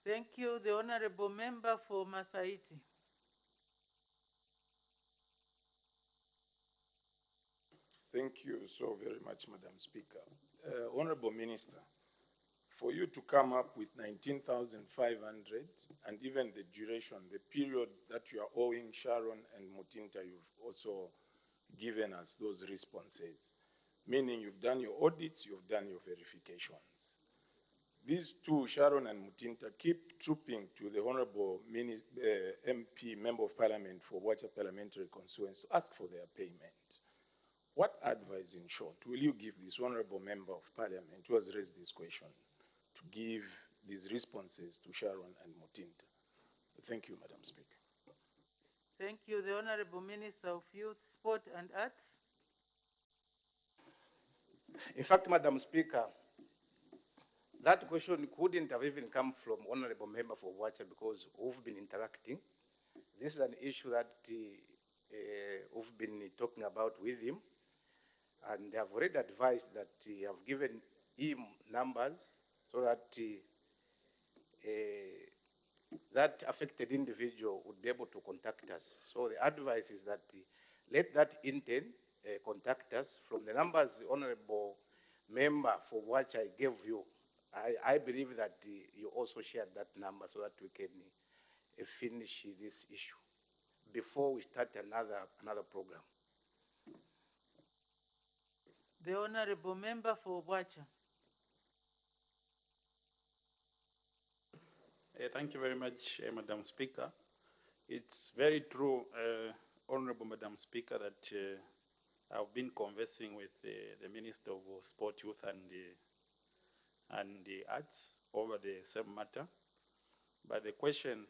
Thank you. The Honorable Member for Masaiti. Thank you so very much, Madam Speaker. Honorable Minister, for you to come up with 19,500 and even the duration, the period that you are owing Sharon and Mutinta, you've also given us those responses, meaning you've done your audits, you've done your verifications. These two, Sharon and Mutinta, keep trooping to the Honorable MP, Member of Parliament for Wacha Parliamentary Constituency to ask for their payment. What advice, in short, will you give this Honorable Member of Parliament who has raised this question to give these responses to Sharon and Mutinta? Thank you, Madam Speaker. Thank you. The Honorable Minister of Youth, Sport and Arts. In fact, Madam Speaker, that question couldn't have even come from Honorable Member for Wacha because we've been interacting. This is an issue that we've been talking about with him, and they have already advised that have given him numbers so that that affected individual would be able to contact us. So the advice is that let that intern contact us. From the numbers the Honorable Member for what I gave you, I believe that you also shared that number so that we can finish this issue before we start another program. The Honorable Member for Wacha. Thank you very much, Madam Speaker. It's very true, Honorable Madam Speaker, that I've been conversing with the Minister of Sport, Youth and the Arts over the same matter. But the question,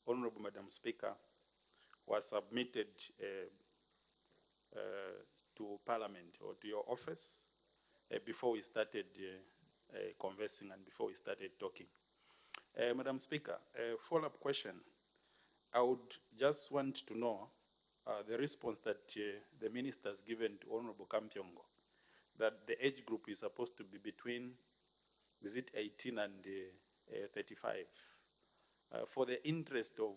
Honorable Madam Speaker, was submitted to Parliament or to your office before we started conversing and before we started talking. Madam Speaker, a follow-up question. I would just want to know the response that the Minister has given to Honorable Kampyongo, that the age group is supposed to be between, is it 18 and 35? For the interest of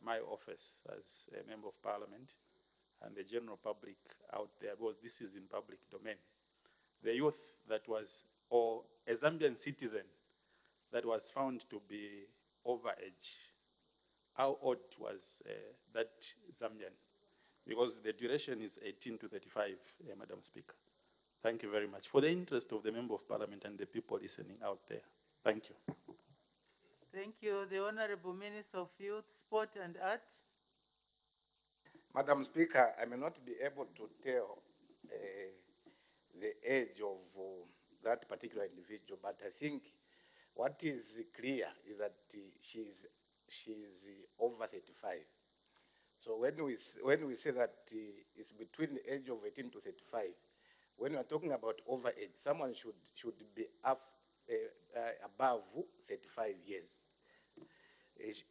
my office as a Member of Parliament and the general public out there, because this is in public domain, the youth that was, or a Zambian citizen that was found to be over age, how old was that Zambian? Because the duration is 18 to 35, Madam Speaker. Thank you very much. For the interest of the Member of Parliament and the people listening out there. Thank you. Thank you. The Honorable Minister of Youth, Sport and Arts. Madam Speaker, I may not be able to tell the age of that particular individual, but I think what is clear is that she's over 35. So when we say that it's between the age of 18 to 35, when we are talking about over age, someone should be above 35 years.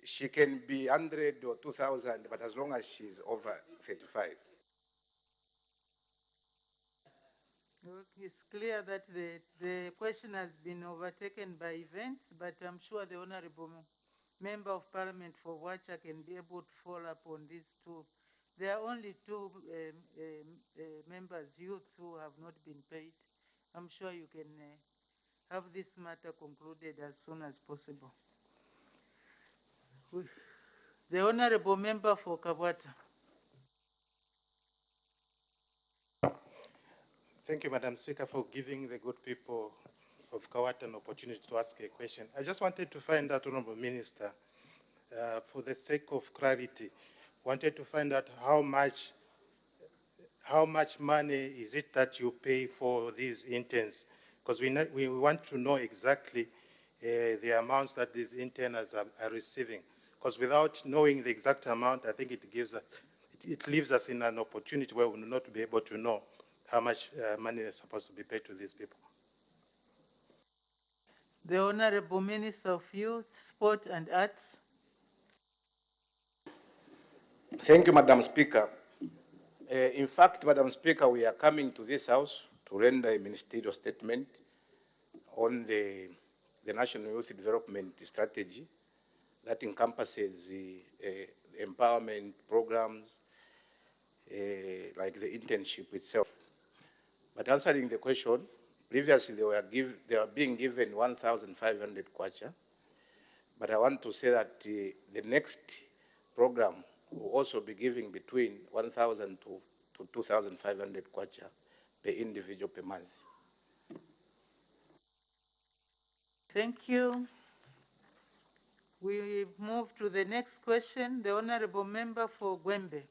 She can be 100 or 2,000, but as long as she's over 35. It's clear that the question has been overtaken by events, but I'm sure the Honorable Member of Parliament for Wacha can be able to follow up on these two. There are only two members, youths, who have not been paid. I'm sure you can have this matter concluded as soon as possible. The Honorable Member for Kabwata. Thank you, Madam Speaker, for giving the good people of Kawata an opportunity to ask a question. I just wanted to find out, Honorable Minister, for the sake of clarity, wanted to find out how much money is it that you pay for these interns? Because we want to know exactly the amounts that these interns are receiving. Because without knowing the exact amount, I think it leaves us in an opportunity where we will not be able to know how much money is supposed to be paid to these people. The Honorable Minister of Youth, Sport and Arts. Thank you, Madam Speaker. In fact, Madam Speaker, we are coming to this House to render a ministerial statement on the National Youth Development Strategy that encompasses empowerment programs like the internship itself. But answering the question, Previously, they were being given 1,500 kwacha, but I want to say that the next program will also be giving between 1,000 to 2,500 kwacha per individual per month. Thank you. We move to the next question. The Honorable Member for Gwembe.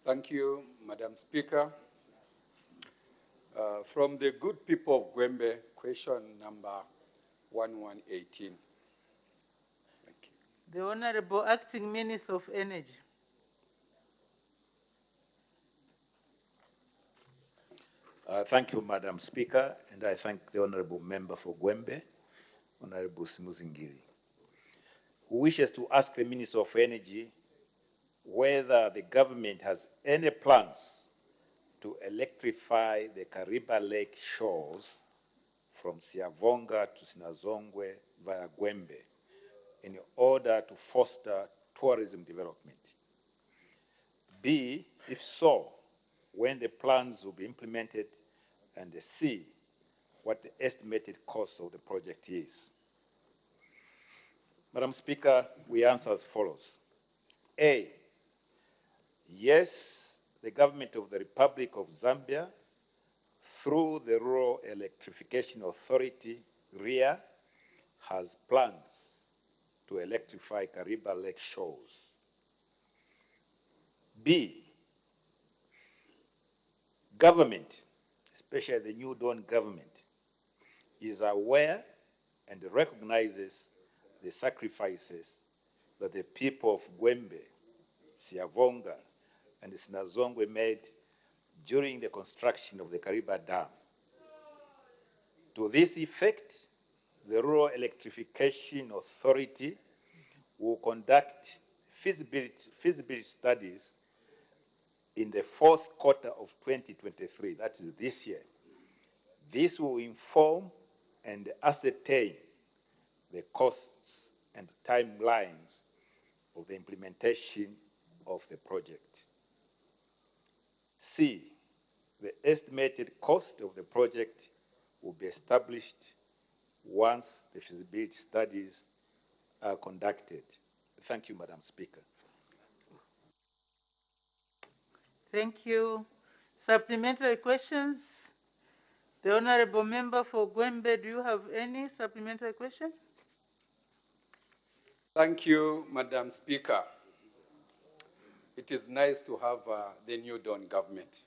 Thank you, Madam Speaker. From the good people of Gwembe, question number 1118. Thank you. The Honorable Acting Minister of Energy. Thank you, Madam Speaker, and I thank the Honorable Member for Gwembe, Honorable Simuzingiri, who wishes to ask the Minister of Energy whether the government has any plans to electrify the Kariba Lake shores from Siavonga to Sinazongwe via Gwembe in order to foster tourism development. B, if so, when the plans will be implemented, and C, what the estimated cost of the project is. Madam Speaker, we answer as follows. A, yes, the government of the Republic of Zambia, through the Rural Electrification Authority, REA, has plans to electrify Kariba Lake shores. B, government, especially the New Dawn government, is aware and recognizes the sacrifices that the people of Gwembe, Siavonga, and Sinazongwe made during the construction of the Kariba Dam. To this effect, the Rural Electrification Authority will conduct feasibility studies in the fourth quarter of 2023, that is this year. This will inform and ascertain the costs and timelines of the implementation of the project. C, the estimated cost of the project will be established once the feasibility studies are conducted. Thank you, Madam Speaker. Thank you. Supplementary questions? The Honorable Member for Gwembe, do you have any supplementary questions? Thank you, Madam Speaker. It is nice to have the New Dawn government,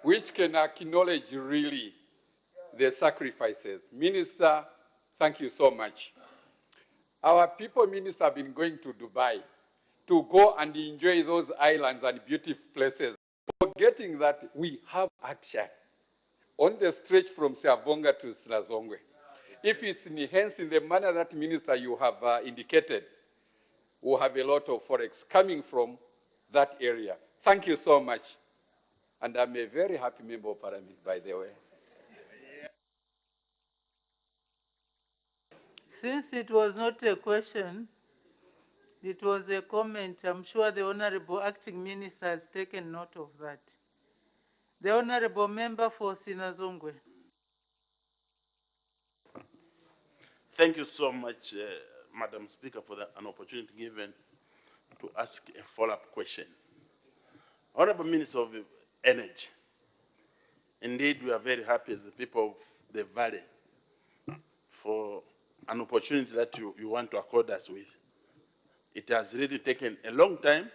which can acknowledge really the sacrifices. Minister, thank you so much. Our people, Minister, have been going to Dubai to go and enjoy those islands and beautiful places, forgetting that we have action on the stretch from Siavonga to Sinazongwe. If it's enhanced in the manner that, Minister, you have indicated, we'll have a lot of forex coming from that area. Thank you so much. And I'm a very happy member of Parliament, by the way. Since it was not a question, it was a comment, I'm sure the Honorable Acting Minister has taken note of that. The Honorable Member for Sinazongwe. Thank you so much, Madam Speaker, for an opportunity given to ask a follow-up question. Honorable Minister of Energy, indeed we are very happy as the people of the Valley for an opportunity that you want to accord us with. It has really taken a long time.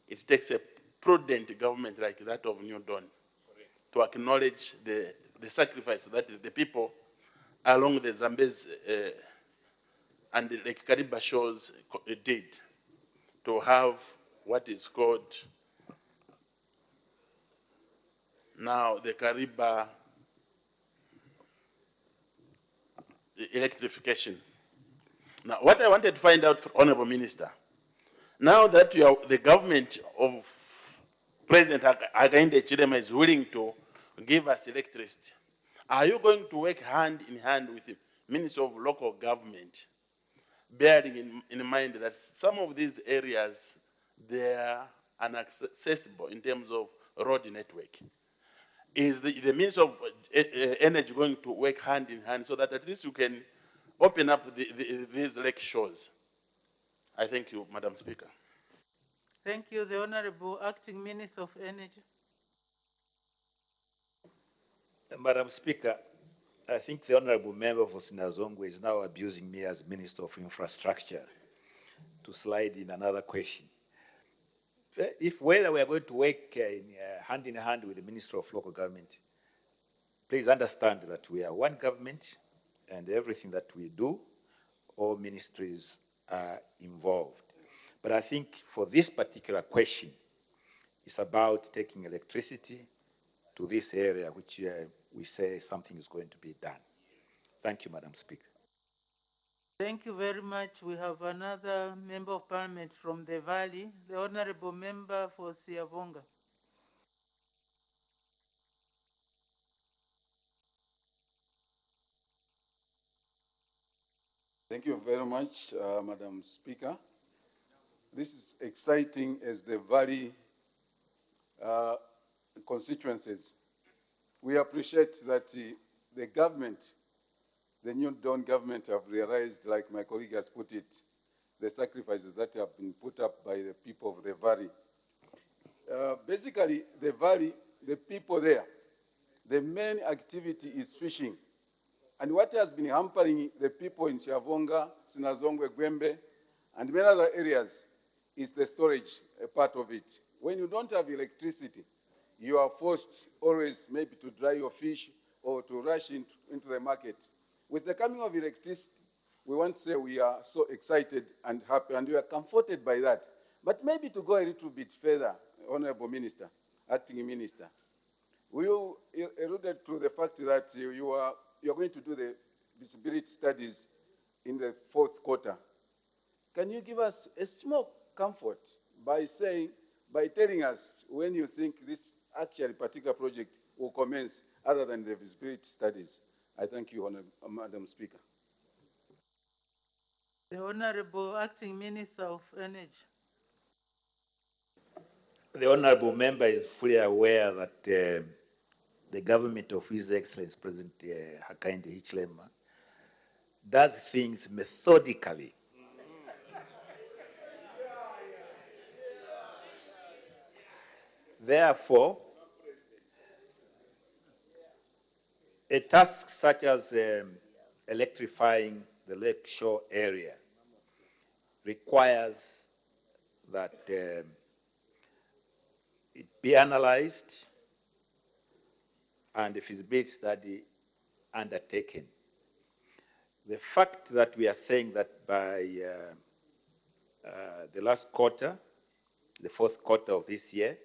It takes a prudent government like that of New Dawn to acknowledge the sacrifice that the people along the Zambezi and the Lake Kariba shores did to have what is called now the Kariba electrification. Now, what I wanted to find out, Honorable Minister, now that the government of President Hakainde Hichilema is willing to give us electricity, are you going to work hand in hand with the Minister of Local Government, bearing in mind that some of these areas, their inaccessible in terms of road network. Is the means of energy going to work hand in hand so that at least you can open up these lake shores? I thank you, Madam Speaker. Thank you. The Honorable Acting Minister of Energy. Madam Speaker, I think the Honorable Member for Sinazongwe is now abusing me as Minister of Infrastructure to slide in another question. If whether we are going to work hand in hand with the Minister of Local Government, please understand that we are one government and everything that we do, all ministries are involved. But I think for this particular question, it's about taking electricity to this area, which we say something is going to be done. Thank you, Madam Speaker. Thank you very much. We have another Member of Parliament from the Valley, the Honorable Member for Siavonga. Thank you very much, Madam Speaker. This is exciting as the Valley constituencies. We appreciate that the government, the New Dawn government, have realized, like my colleague has put it, the sacrifices that have been put up by the people of the Valley. Basically, the Valley, the people there, the main activity is fishing. And what has been hampering the people in Siavonga, Sinazongwe, Gwembe, and many other areas is the storage, a part of it. When you don't have electricity, you are forced always maybe to dry your fish or to rush into the market. With the coming of electricity, we want to say we are so excited and happy, and we are comforted by that. But maybe to go a little bit further, Honorable Minister, Acting Minister, you alluded to the fact that you are going to do the visibility studies in the fourth quarter. Can you give us a small comfort by telling us when you think this actually particular project will commence, other than the visibility studies? I thank you, Madam Speaker. The Honorable Acting Minister of Energy. The Honorable Member is fully aware that the government of His Excellency President Hakainde Hichilema does things methodically. Therefore, a task such as electrifying the lakeshore area requires that it be analyzed and a feasibility study undertaken. The fact that we are saying that by the last quarter, the fourth quarter of this year,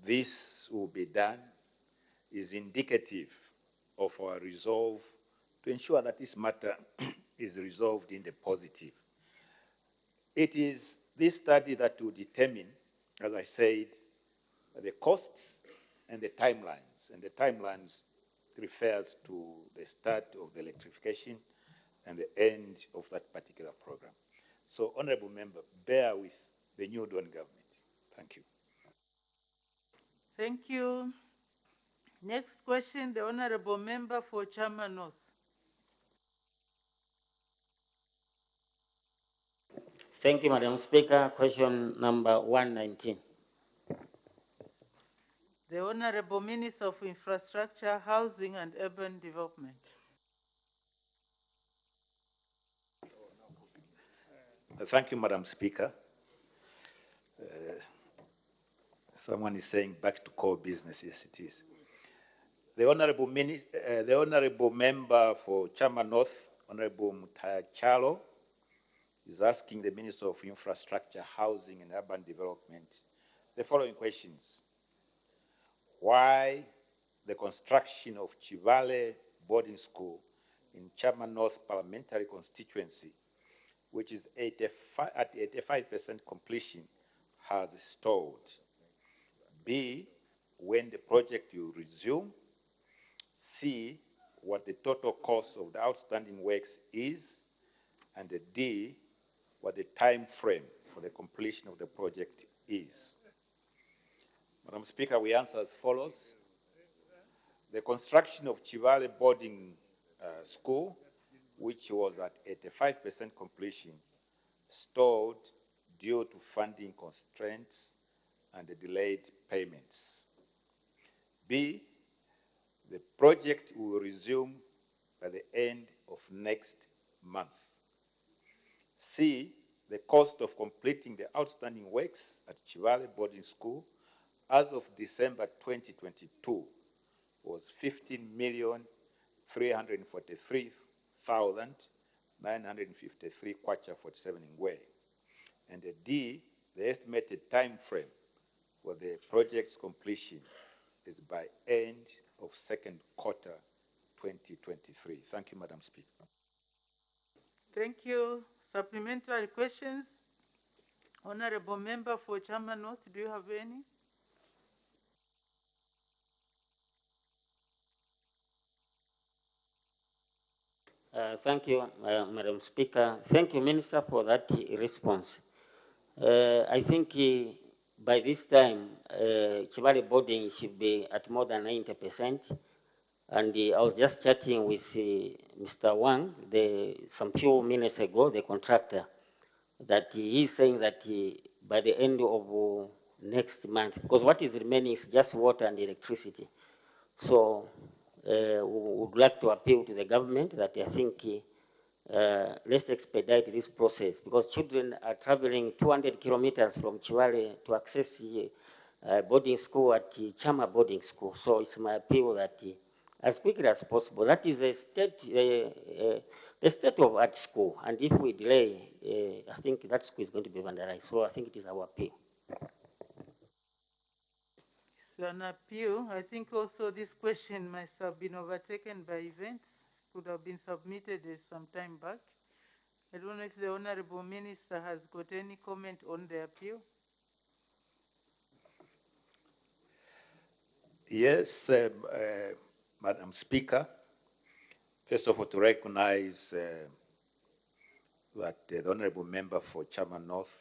this will be done is indicative of our resolve to ensure that this matter is resolved in the positive. It is this study that will determine, as I said, the costs and the timelines. And the timelines refers to the start of the electrification and the end of that particular program. So, Honorable Member, bear with the New Dawn government. Thank you. Thank you. Next question, the Honorable Member for Chama North. Thank you, Madam Speaker. Question number 119. The Honorable Minister of Infrastructure, Housing and Urban Development. Thank you, Madam Speaker. Someone is saying back to core business. Yes, it is. The Honorable Member for Chama North, Honorable Mutachalo, is asking the Minister of Infrastructure, Housing and Urban Development the following questions. Why the construction of Chivale Boarding School in Chama North Parliamentary Constituency, which is at 85% completion, has stalled? B, when the project will resume? C, what the total cost of the outstanding works is? And D, what the time frame for the completion of the project is. Madam Speaker, we answer as follows. The construction of Chivale Boarding School, which was at 85% completion, stalled due to funding constraints and delayed payments. B, the project will resume by the end of next month. C, the cost of completing the outstanding works at Chivale Boarding School as of December 2022 was 15,343,953 kwacha 47 ngwe. And the D, the estimated time frame for the project's completion is by end of second quarter 2023. Thank you, Madam Speaker. Thank you. Supplementary questions? Honorable Member for Chama North, do you have any? Thank you, Madam Speaker. Thank you, Minister, for that response. I think by this time, Chivale boarding should be at more than 90%. And I was just chatting with Mr. Wang some few minutes ago, the contractor, that he's saying that by the end of next month, because what is remaining is just water and electricity. So we would like to appeal to the government that I think let's expedite this process, because children are traveling 200 kilometers from Chivale to access boarding school at Chama boarding school. So it's my appeal that as quickly as possible. That is a state-of-art school, and if we delay, I think that school is going to be vandalized. So I think it is our appeal. It's an appeal. I think also this question must have been overtaken by events. Could have been submitted some time back. I don't know if the Honorable Minister has got any comment on the appeal. Yes, Madam Speaker. First of all, to recognize that the Honorable Member for Chama North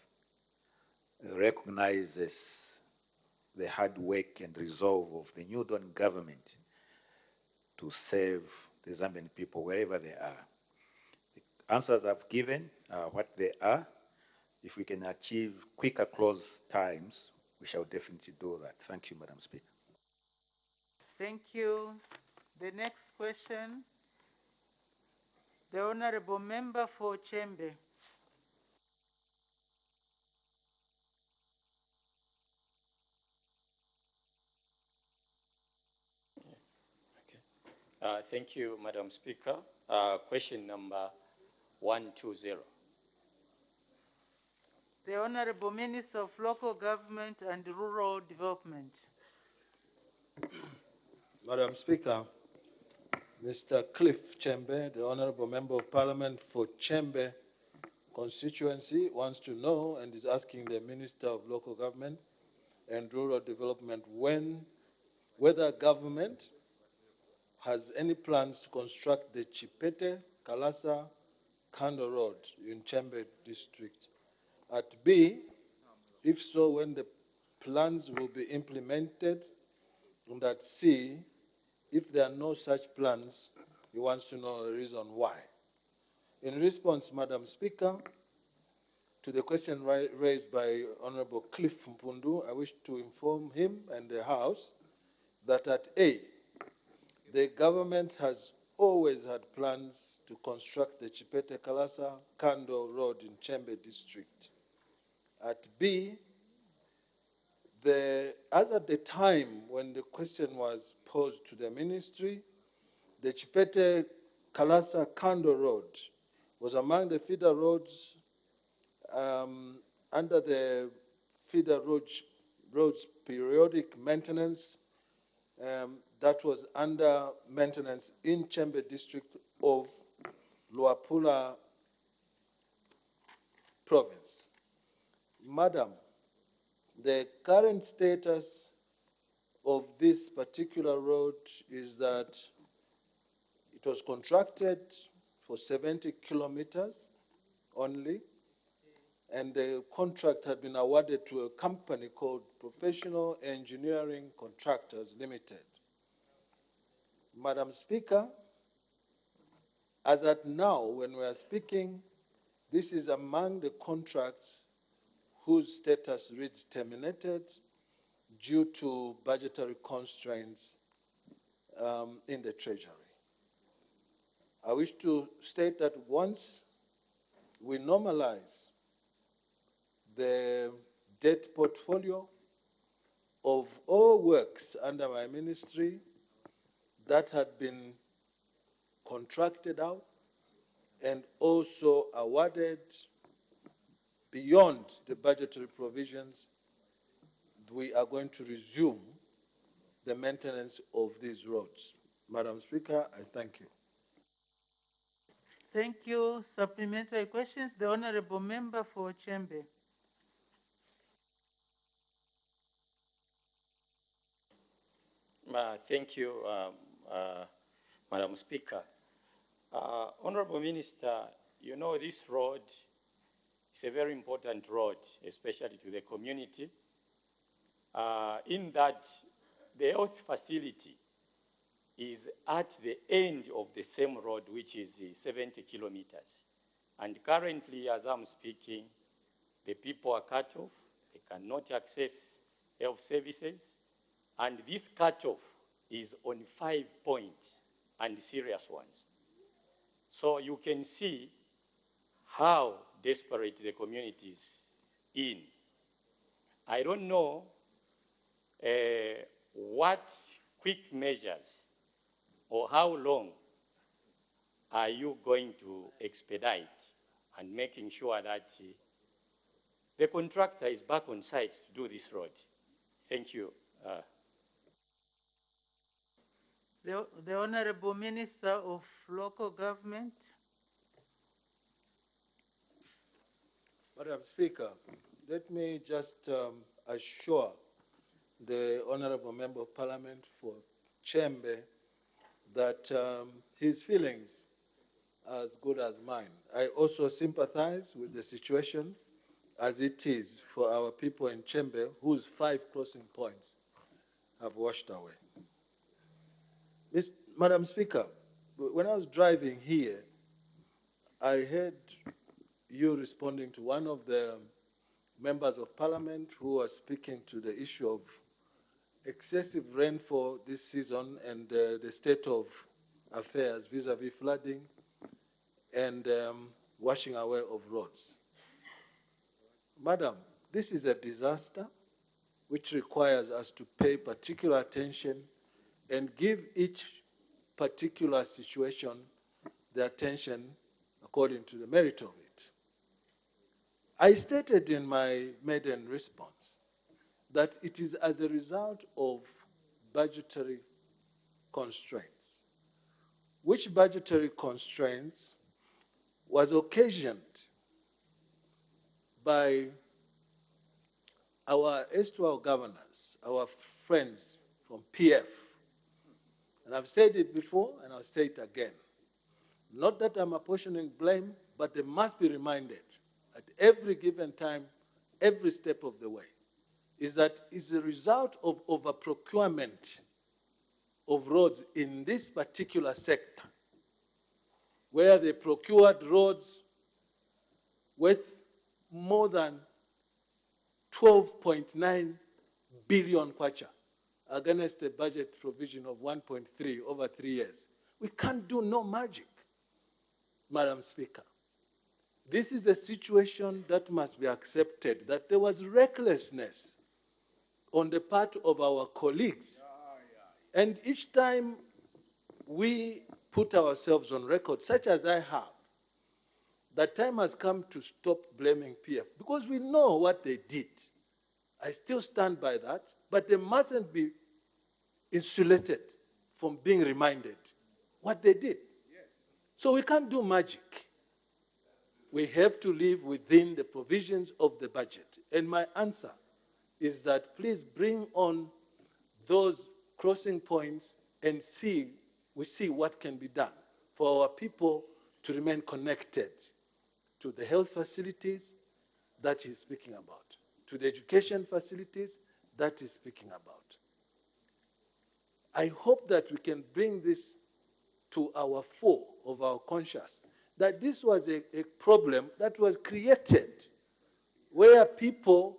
recognizes the hard work and resolve of the New Dawn government to save the Zambian people wherever they are. The answers I've given are what they are. If we can achieve quicker close times, we shall definitely do that. Thank you, Madam Speaker. Thank you. The next question, the Honorable Member for Chembe. Thank you, Madam Speaker. Question number 120. The Honorable Minister of Local Government and Rural Development. Madam Speaker, Mr. Cliff Chembe, the Honorable Member of Parliament for Chembe constituency, wants to know and is asking the Minister of Local Government and Rural Development whether government has any plans to construct the Chipete Kalasa Kando Road in Chembe district. At B, if so, when the plans will be implemented. And at C, if there are no such plans, he wants to know the reason why. In response, Madam Speaker, to the question raised by Honorable Cliff Mpundu, I wish to inform him and the House that at A, the government has always had plans to construct the Chipete Kalasa Kando Road in Chembe district. At B, as at the time when the question was posed to the ministry, the Chipete Kalasa Kando Road was among the feeder roads under the feeder roads periodic maintenance that was under maintenance in Chembe district of Luapula province. Madam, the current status of this particular road is that it was contracted for 70 kilometers only, and the contract had been awarded to a company called Professional Engineering Contractors Limited. Madam Speaker, as at now, when we are speaking, this is among the contracts whose status reads terminated due to budgetary constraints in the Treasury. I wish to state that once we normalize the debt portfolio of all works under my ministry that had been contracted out and also awarded beyond the budgetary provisions, we are going to resume the maintenance of these roads. Madam Speaker, I thank you. Thank you. Supplementary questions. The Honorable Member for Chembe. Thank you, Madam Speaker. Honorable Minister, you know this road is a very important road, especially to the community, in that the health facility is at the end of the same road, which is 70 kilometers. And currently, as I'm speaking, the people are cut off. They cannot access health services. And this cutoff is on 5 points and serious ones. So you can see how desperate the community is in. I don't know what quick measures or how long are you going to expedite and making sure that the contractor is back on site to do this road? Thank you. The Honorable Minister of Local Government. Madam Speaker, let me just assure the Honorable Member of Parliament for Chembe that his feelings are as good as mine. I also sympathize with the situation as it is for our people in Chembe whose 5 crossing points have washed away. Madam Speaker, when I was driving here, I heard you responding to one of the members of Parliament who was speaking to the issue of excessive rainfall this season and the state of affairs vis-à-vis flooding and washing away of roads. Madam, this is a disaster which requires us to pay particular attention and give each particular situation the attention according to the merit of it. I stated in my maiden response that it is as a result of budgetary constraints, which budgetary constraints was occasioned by our erstwhile governors, our friends from PF. And I've said it before, and I'll say it again. Not that I'm apportioning blame, but they must be reminded at every given time, every step of the way, is that it's a result of over-procurement of roads in this particular sector, where they procured roads worth more than 12.9 billion kwacha against a budget provision of 1.3 over 3 years. We can't do no magic, Madam Speaker. This is a situation that must be accepted, that there was recklessness on the part of our colleagues. And each time we put ourselves on record, such as I have, that time has come to stop blaming PF, because we know what they did. I still stand by that, but they mustn't be insulated from being reminded what they did. So we can't do magic. We have to live within the provisions of the budget. And my answer is that please bring on those crossing points and we see what can be done for our people to remain connected to the health facilities, that he's speaking about, to the education facilities that he's speaking about. I hope that we can bring this to our fore of our conscience, that this was a problem that was created where people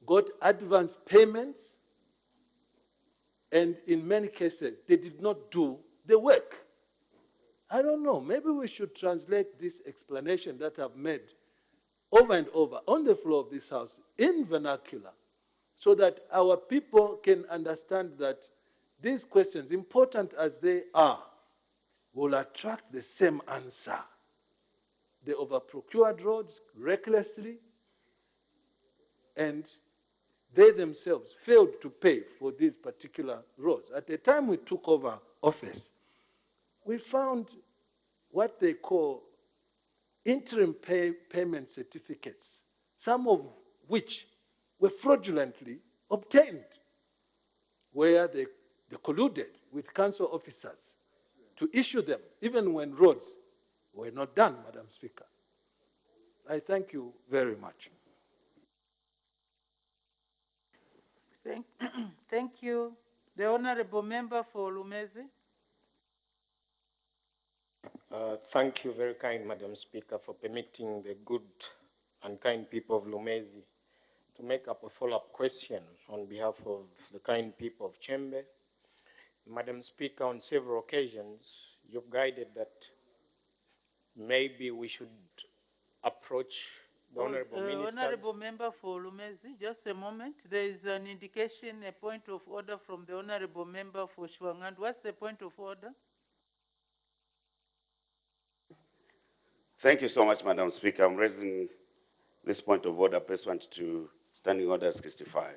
got advance payments and in many cases they did not do the work. I don't know, maybe we should translate this explanation that I've made over and over on the floor of this house in vernacular so that our people can understand that these questions, important as they are, will attract the same answer. They overprocured roads recklessly, and they themselves failed to pay for these particular roads. At the time we took over office, we found what they call interim payment certificates, some of which were fraudulently obtained, where they colluded with council officers to issue them, even when roads were not done, Madam Speaker. I thank you very much. Thank you. The Honorable Member for Lumezi. Thank you, very kind Madam Speaker, for permitting the good and kind people of Lumezi to make up a follow-up question on behalf of the kind people of Chembe. Madam Speaker, on several occasions, you've guided that maybe we should approach the Honorable Ministers. Honorable Member for Lumezi, just a moment. There is an indication, a point of order from the Honorable Member for Shwangand. What's the point of order? Thank you so much, Madam Speaker. I'm raising this point of order pursuant to Standing Order 65.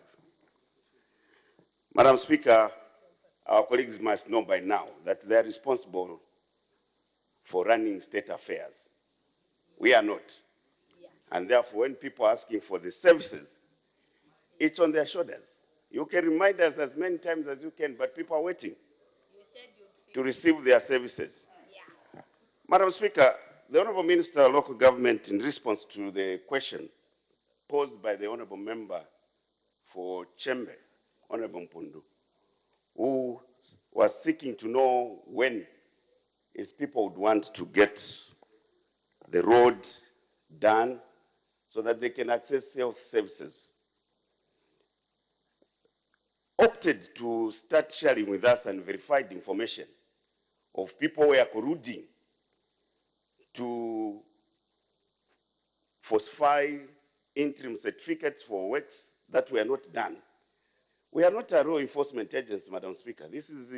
Madam Speaker, our colleagues must know by now that they are responsible for running state affairs. We are not. And therefore, when people are asking for the services, it's on their shoulders. You can remind us as many times as you can, but people are waiting to receive their services. Madam Speaker, the Honourable Minister of Local Government, in response to the question posed by the Honourable Member for Chembe, Honourable Mpundu, who was seeking to know when his people would want to get the road done so that they can access health services, opted to start sharing with us and verified information of people who are colluding to falsify interim certificates for works that were not done. We are not a law enforcement agency, Madam Speaker. This is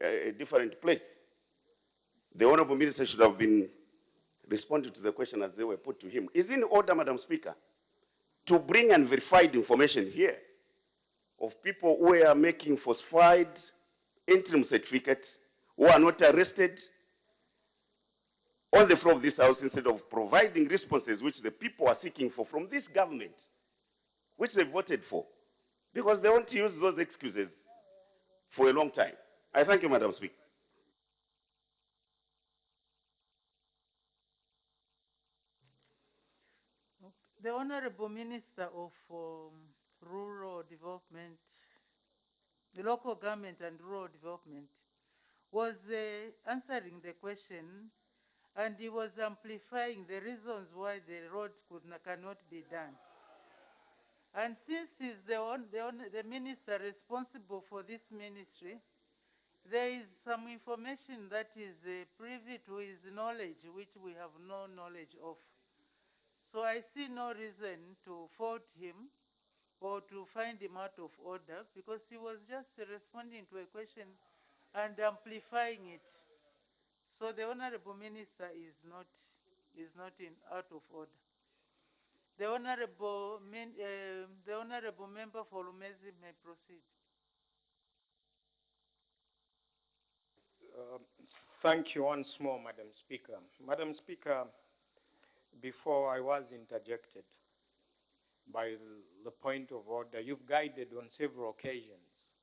a different place. The Honourable Minister should have been responding to the question as they were put to him. Is in order, Madam Speaker, to bring and verified information here of people who are making falsified interim certificates, who are not arrested, on the floor of this house, instead of providing responses which the people are seeking for from this government, which they voted for, because they want to use those excuses for a long time. I thank you, Madam Speaker. The Honorable Minister of Rural Development, the Local Government and Rural Development, was answering the question, and he was amplifying the reasons why the roads cannot be done. And since he's the minister responsible for this ministry, there is some information that is privy to his knowledge, which we have no knowledge of. So I see no reason to fault him or to find him out of order, because he was just responding to a question and amplifying it. So the Honorable Minister is not out of order. The Honorable Member for Lumezi may proceed. Thank you once more, Madam Speaker. Madam Speaker, before I was interjected by the point of order, you've guided on several occasions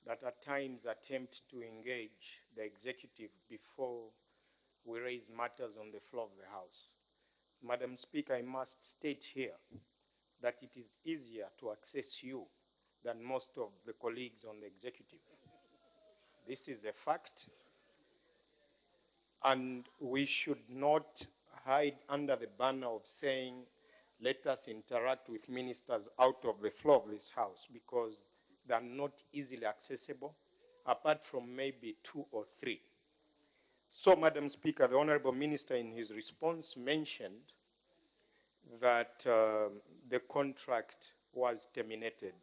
that at times attempt to engage the executive before we raise matters on the floor of the House. Madam Speaker, I must state here that it is easier to access you than most of the colleagues on the executive. This is a fact, and we should not hide under the banner of saying, let us interact with ministers out of the floor of this House, because they are not easily accessible, apart from maybe 2 or 3. So, Madam Speaker, the Honorable Minister in his response mentioned that the contract was terminated.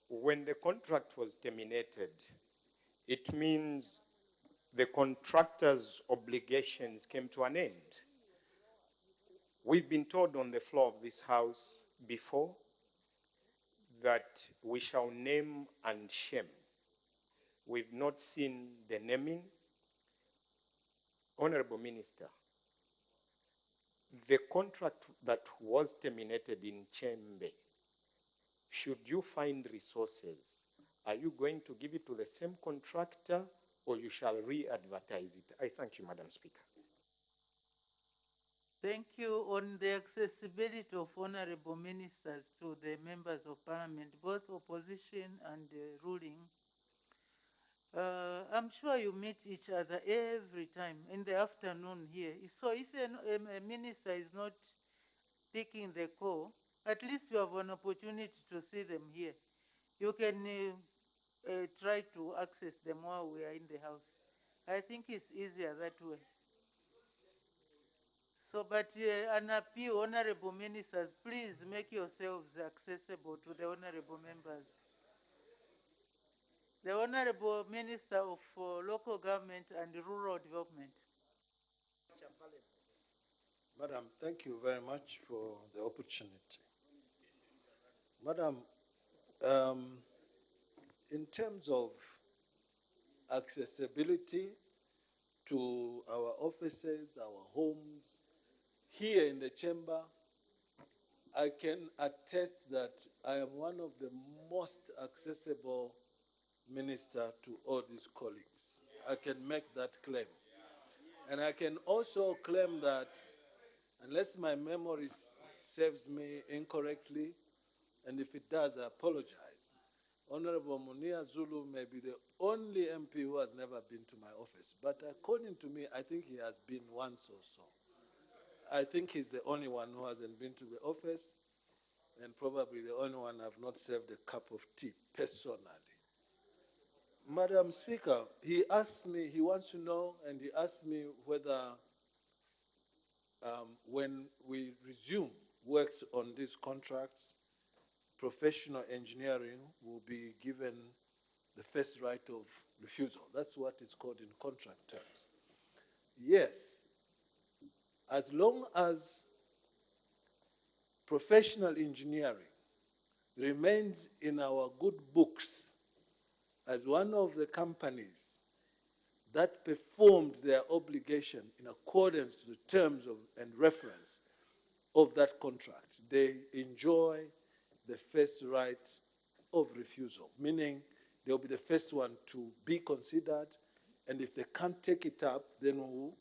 When the contract was terminated, it means the contractor's obligations came to an end. We've been told on the floor of this House before that we shall name and shame. We've not seen the naming. Honorable Minister, the contract that was terminated in Chembe, should you find resources, are you going to give it to the same contractor or you shall re-advertise it? I thank you, Madam Speaker. Thank you. On the accessibility of honorable ministers to the members of parliament, both opposition and ruling, I'm sure you meet each other every time in the afternoon here. So if a minister is not picking the call, at least you have an opportunity to see them here. You can try to access them while we are in the house. I think it's easier that way. So, but an appeal, honorable ministers, please make yourselves accessible to the honorable members. The Honorable Minister of Local Government and Rural Development. Madam, thank you very much for the opportunity. Madam, in terms of accessibility to our offices, our homes, here in the chamber, I can attest that I am one of the most accessible minister to all these colleagues. I can make that claim. And I can also claim that, unless my memory serves me incorrectly, and if it does, I apologize, Honorable Munia Zulu may be the only MP who has never been to my office. But according to me, I think he has been once or so. I think he's the only one who hasn't been to the office, and probably the only one I've not served a cup of tea personally. Madam Speaker, he asked me, he wants to know, and he asked me whether when we resume works on these contracts, professional engineering will be given the first right of refusal. That's what is called in contract terms. Yes, as long as professional engineering remains in our good books as one of the companies that performed their obligation in accordance to the terms of, and reference of that contract, they enjoy the first right of refusal, meaning they'll be the first one to be considered, and if they can't take it up, then we'll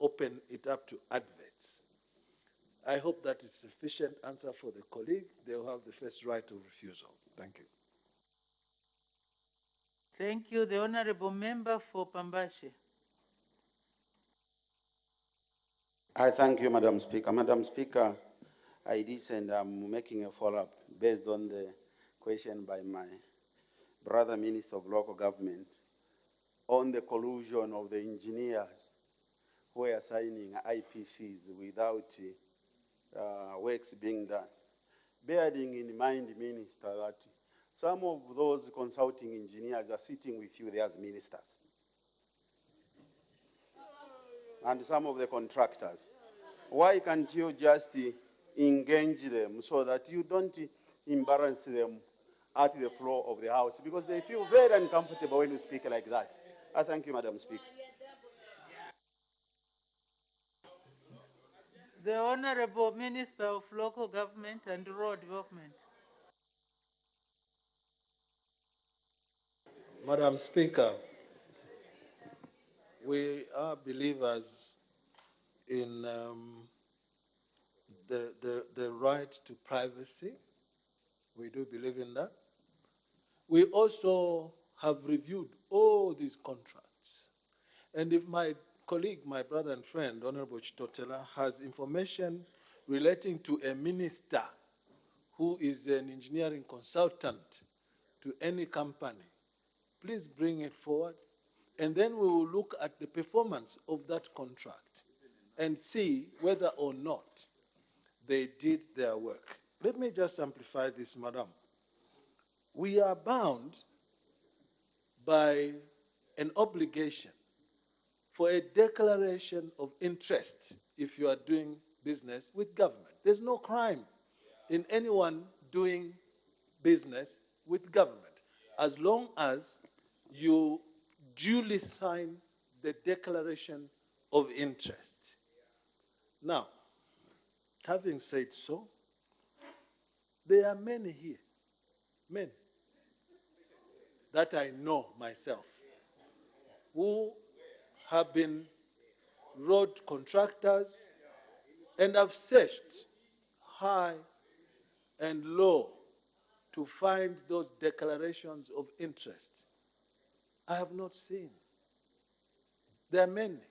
open it up to adverts. I hope that is sufficient answer for the colleague. They'll have the first right of refusal. Thank you. Thank you. The Honorable Member for Pambashe. I thank you, Madam Speaker. Madam Speaker, I listen. I'm making a follow-up based on the question by my brother Minister of Local Government on the collusion of the engineers who are signing IPCs without works being done. Bearing in mind, Minister, that some of those consulting engineers are sitting with you there as ministers. And some of the contractors. Why can't you just engage them so that you don't embarrass them at the floor of the House? Because they feel very uncomfortable when you speak like that. I thank you, Madam Speaker. The Honorable Minister of Local Government and Rural Development. Madam Speaker, we are believers in the right to privacy. We do believe in that. We also have reviewed all these contracts. And if my colleague, my brother and friend, Honorable Chitotela, has information relating to a minister who is an engineering consultant to any company, please bring it forward. And then we will look at the performance of that contract and see whether or not they did their work. Let me just amplify this, madam. We are bound by an obligation for a declaration of interest if you are doing business with government. There's no crime in anyone doing business with government, as long as you duly sign the declaration of interest. Now, having said so, there are many here, men, that I know myself, who have been road contractors and have searched high and low to find those declarations of interest. I have not seen. There are many.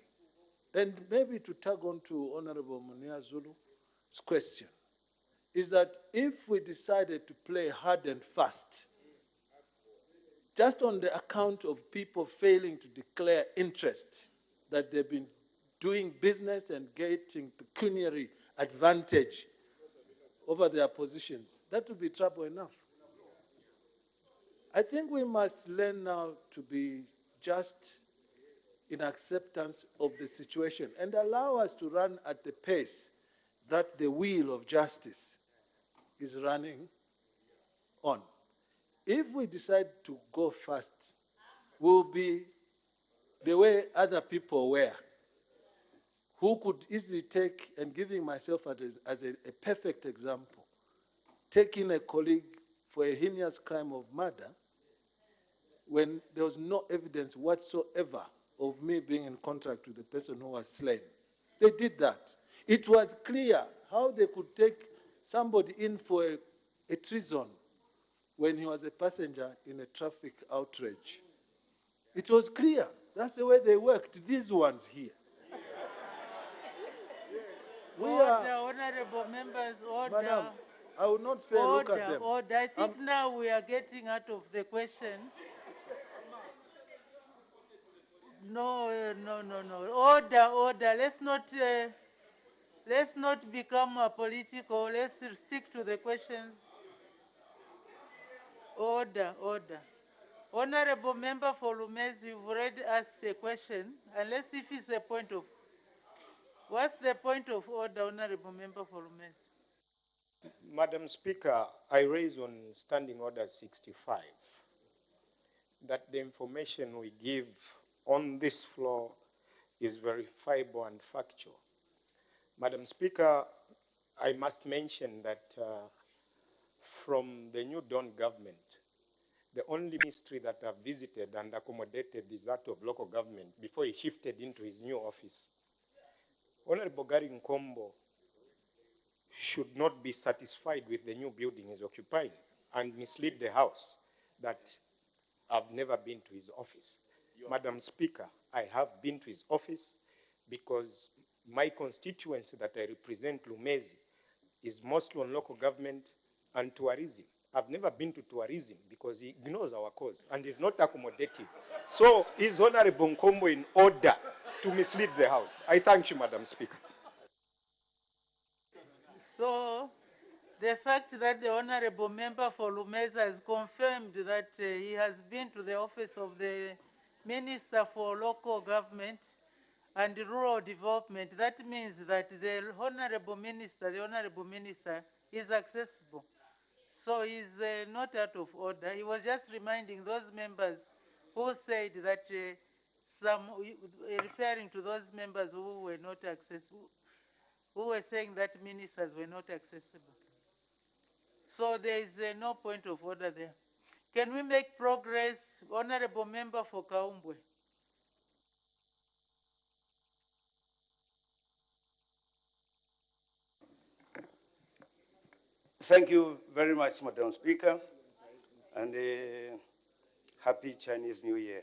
And maybe to tag on to Honorable Munia Zulu's question, is that if we decided to play hard and fast, just on the account of people failing to declare interest, that they've been doing business and getting pecuniary advantage over their positions, that would be trouble enough. I think we must learn now to be just in acceptance of the situation and allow us to run at the pace that the wheel of justice is running on. If we decide to go fast, we'll be the way other people were, who could easily take, and giving myself as a perfect example, taking a colleague for a heinous crime of murder when there was no evidence whatsoever of me being in contact with the person who was slain. They did that. It was clear how they could take somebody in for a treason when he was a passenger in a traffic outrage. It was clear. That's the way they worked, these ones here. Honorable members, order. Madam, I would not say order, look at them. Order. I think now we are getting out of the question. No. Order. Let's not become political. Let's stick to the questions. Order. Honorable member for Lumez, you've already asked a question, and let's see if it's a point of. What's the point of order, honorable member for Lumez? Madam Speaker, I raise on Standing Order 65 that the information we give on this floor is verifiable and factual. Madam Speaker, I must mention that from the New Dawn government, the only ministry that I've visited and accommodated is that of local government before he shifted into his new office. Honorable Gary Nkombo should not be satisfied with the new building he's occupying and mislead the House that I've never been to his office. Madam Speaker, I have been to his office because my constituency that I represent, Lumezi, is mostly on local government and tourism. I've never been to tourism because he ignores our cause and is not accommodative. So is Honorable Nkombo in order to mislead the House? I thank you, Madam Speaker. So, the fact that the honorable member for Lumeza has confirmed that he has been to the office of the Minister for Local Government and Rural Development, that means that the honorable minister is accessible. So he's not out of order. He was just reminding those members who said that referring to those members who were not accessible, who were saying that ministers were not accessible. So there is no point of order there. Can we make progress? Honorable member for Kaumbwe. Thank you very much, Madam Speaker, and happy Chinese New Year.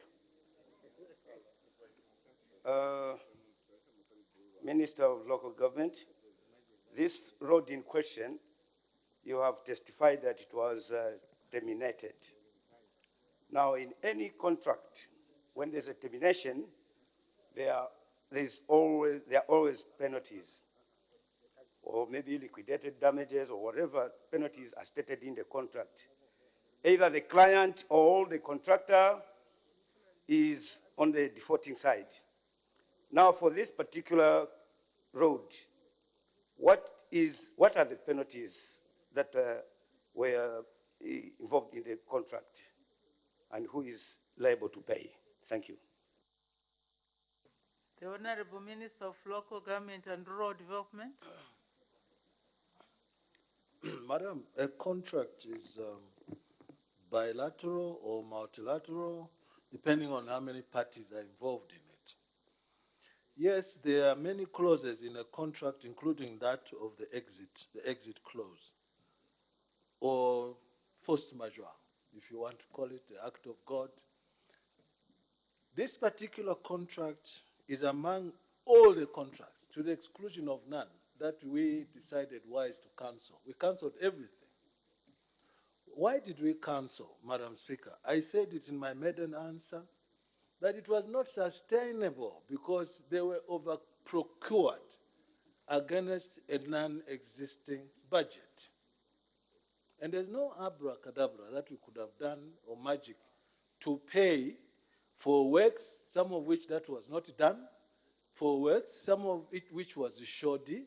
Minister of Local Government, this road in question, you have testified that it was terminated. Now, in any contract, when there's a termination, there are always penalties, or maybe liquidated damages, or whatever penalties are stated in the contract. Either the client or the contractor is on the defaulting side. Now, for this particular road, what are the penalties that were involved in the contract, and who is liable to pay? Thank you. The Honorable Minister of Local Government and Rural Development. Madam, a contract is bilateral or multilateral, depending on how many parties are involved in it. Yes, there are many clauses in a contract, including that of the exit clause, or force majeure, if you want to call it the act of God. This particular contract is among all the contracts, to the exclusion of none, that we decided wise to cancel. We cancelled everything. Why did we cancel, Madam Speaker? I said it in my maiden answer, that it was not sustainable because they were over-procured against a non-existing budget. And there's no abracadabra that we could have done, or magic, to pay for works, some of which that was not done, for works, some of it which was shoddy,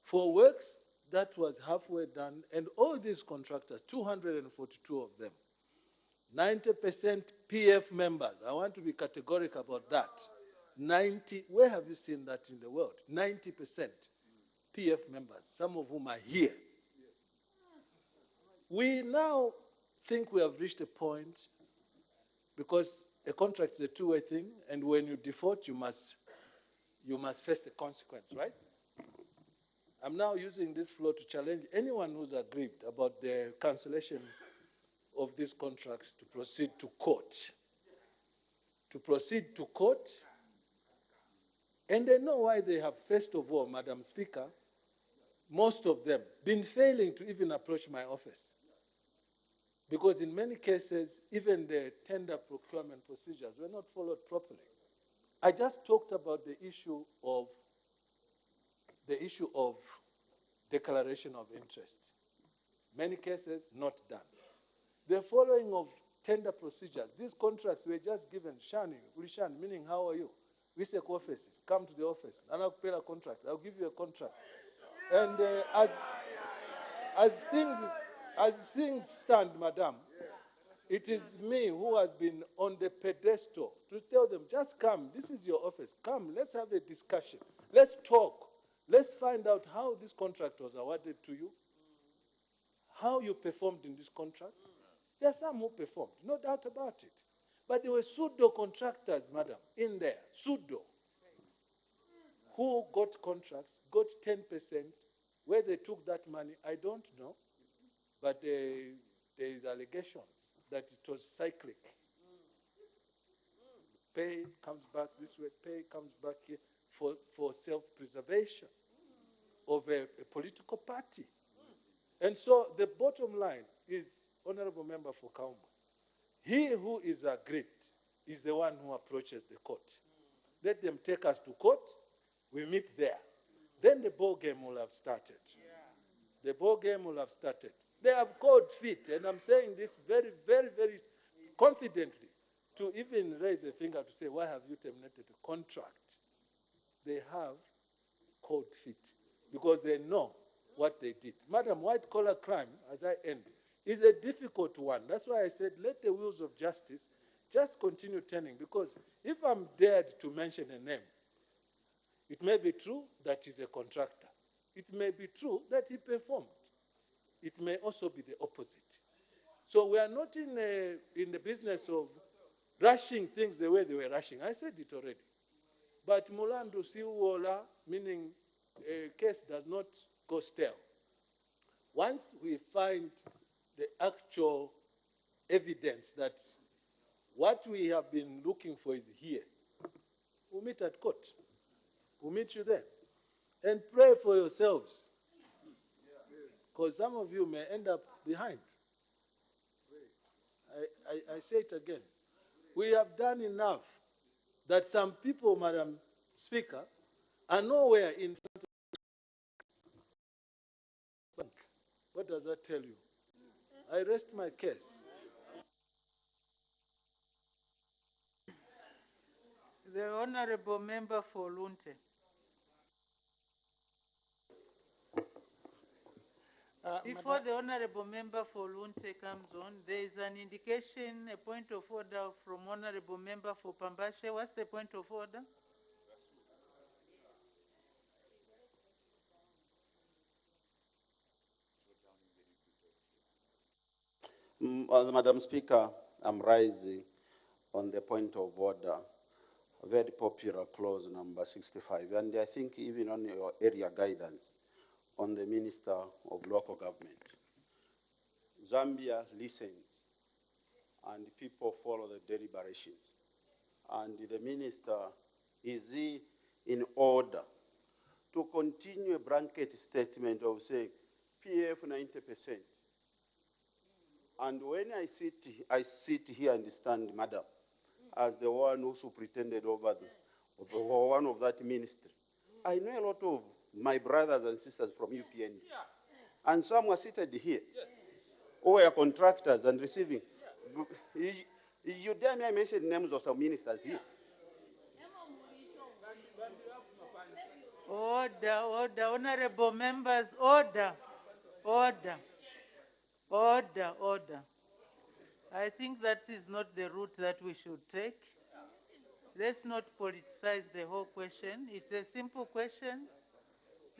for works that was halfway done, and all these contractors, 242 of them, 90% PF members. I want to be categorical about that. 90, where have you seen that in the world? 90% PF members, some of whom are here. We now think we have reached a point, because a contract is a two-way thing, and when you default, you must face the consequence, right? I'm now using this floor to challenge anyone who's aggrieved about the cancellation of these contracts to proceed to court. To proceed to court, and they know why they have, first of all, Madam Speaker, most of them, been failing to even approach my office. Because in many cases, even the tender procurement procedures were not followed properly. I just talked about the issue of declaration of interest. Many cases not done. The following of tender procedures. These contracts were just given, Shani, meaning how are you? We say office, come to the office, and I'll pay a contract. I'll give you a contract. And as things stand, Madam, it is me who has been on the pedestal to tell them, just come, this is your office, come, let's have a discussion, let's talk, let's find out how this contract was awarded to you, how you performed in this contract. There are some who performed, no doubt about it. But there were pseudo contractors, Madam, in there, pseudo, who got contracts, got 10%. Where they took that money, I don't know. But there is allegations that it was cyclic. Pay comes back this way, pay comes back here for self-preservation of a political party. And so the bottom line is, Honorable Member for Kauma, he who is aggrieved is the one who approaches the court. Let them take us to court, we meet there. Then the ball game will have started. The ball game will have started. They have called fit, and I'm saying this very, very, very confidently, to even raise a finger to say, why have you terminated the contract? They have called fit, because they know what they did. Madam, white-collar crime, as I end, is a difficult one. That's why I said, let the wheels of justice just continue turning, because if I'm dared to mention a name, it may be true that he's a contractor. It may be true that he performed. It may also be the opposite. So we are not in the business of rushing things the way they were rushing. I said it already. But Mulandu Siuola, meaning a case does not go stale. Once we find the actual evidence that what we have been looking for is here, we'll meet at court. We'll meet you there. And pray for yourselves, because some of you may end up behind. I say it again. We have done enough that some people, Madam Speaker, are nowhere in front of the bank. What does that tell you? I rest my case. The Honorable Member for Lunte. Before the Honorable Member for Lunte comes on, there is an indication, a point of order from Honorable Member for Pambashe. What's the point of order? Madam Speaker, I'm rising on the point of order, a very popular clause number 65, and I think even on your area guidance on the Minister of Local Government. Zambia listens and people follow the deliberations. And the Minister, is he in order to continue a blanket statement of saying PF 90%? And when I sit here and stand, Madam, as the one who superintended over one of that ministry, I know a lot of my brothers and sisters from UPN, and some were seated here, who were contractors and receiving. You dare me, I mention names of some ministers here. Order, order, honorable members, order, order, order, order. I think that is not the route that we should take. Let's not politicize the whole question. It's a simple question.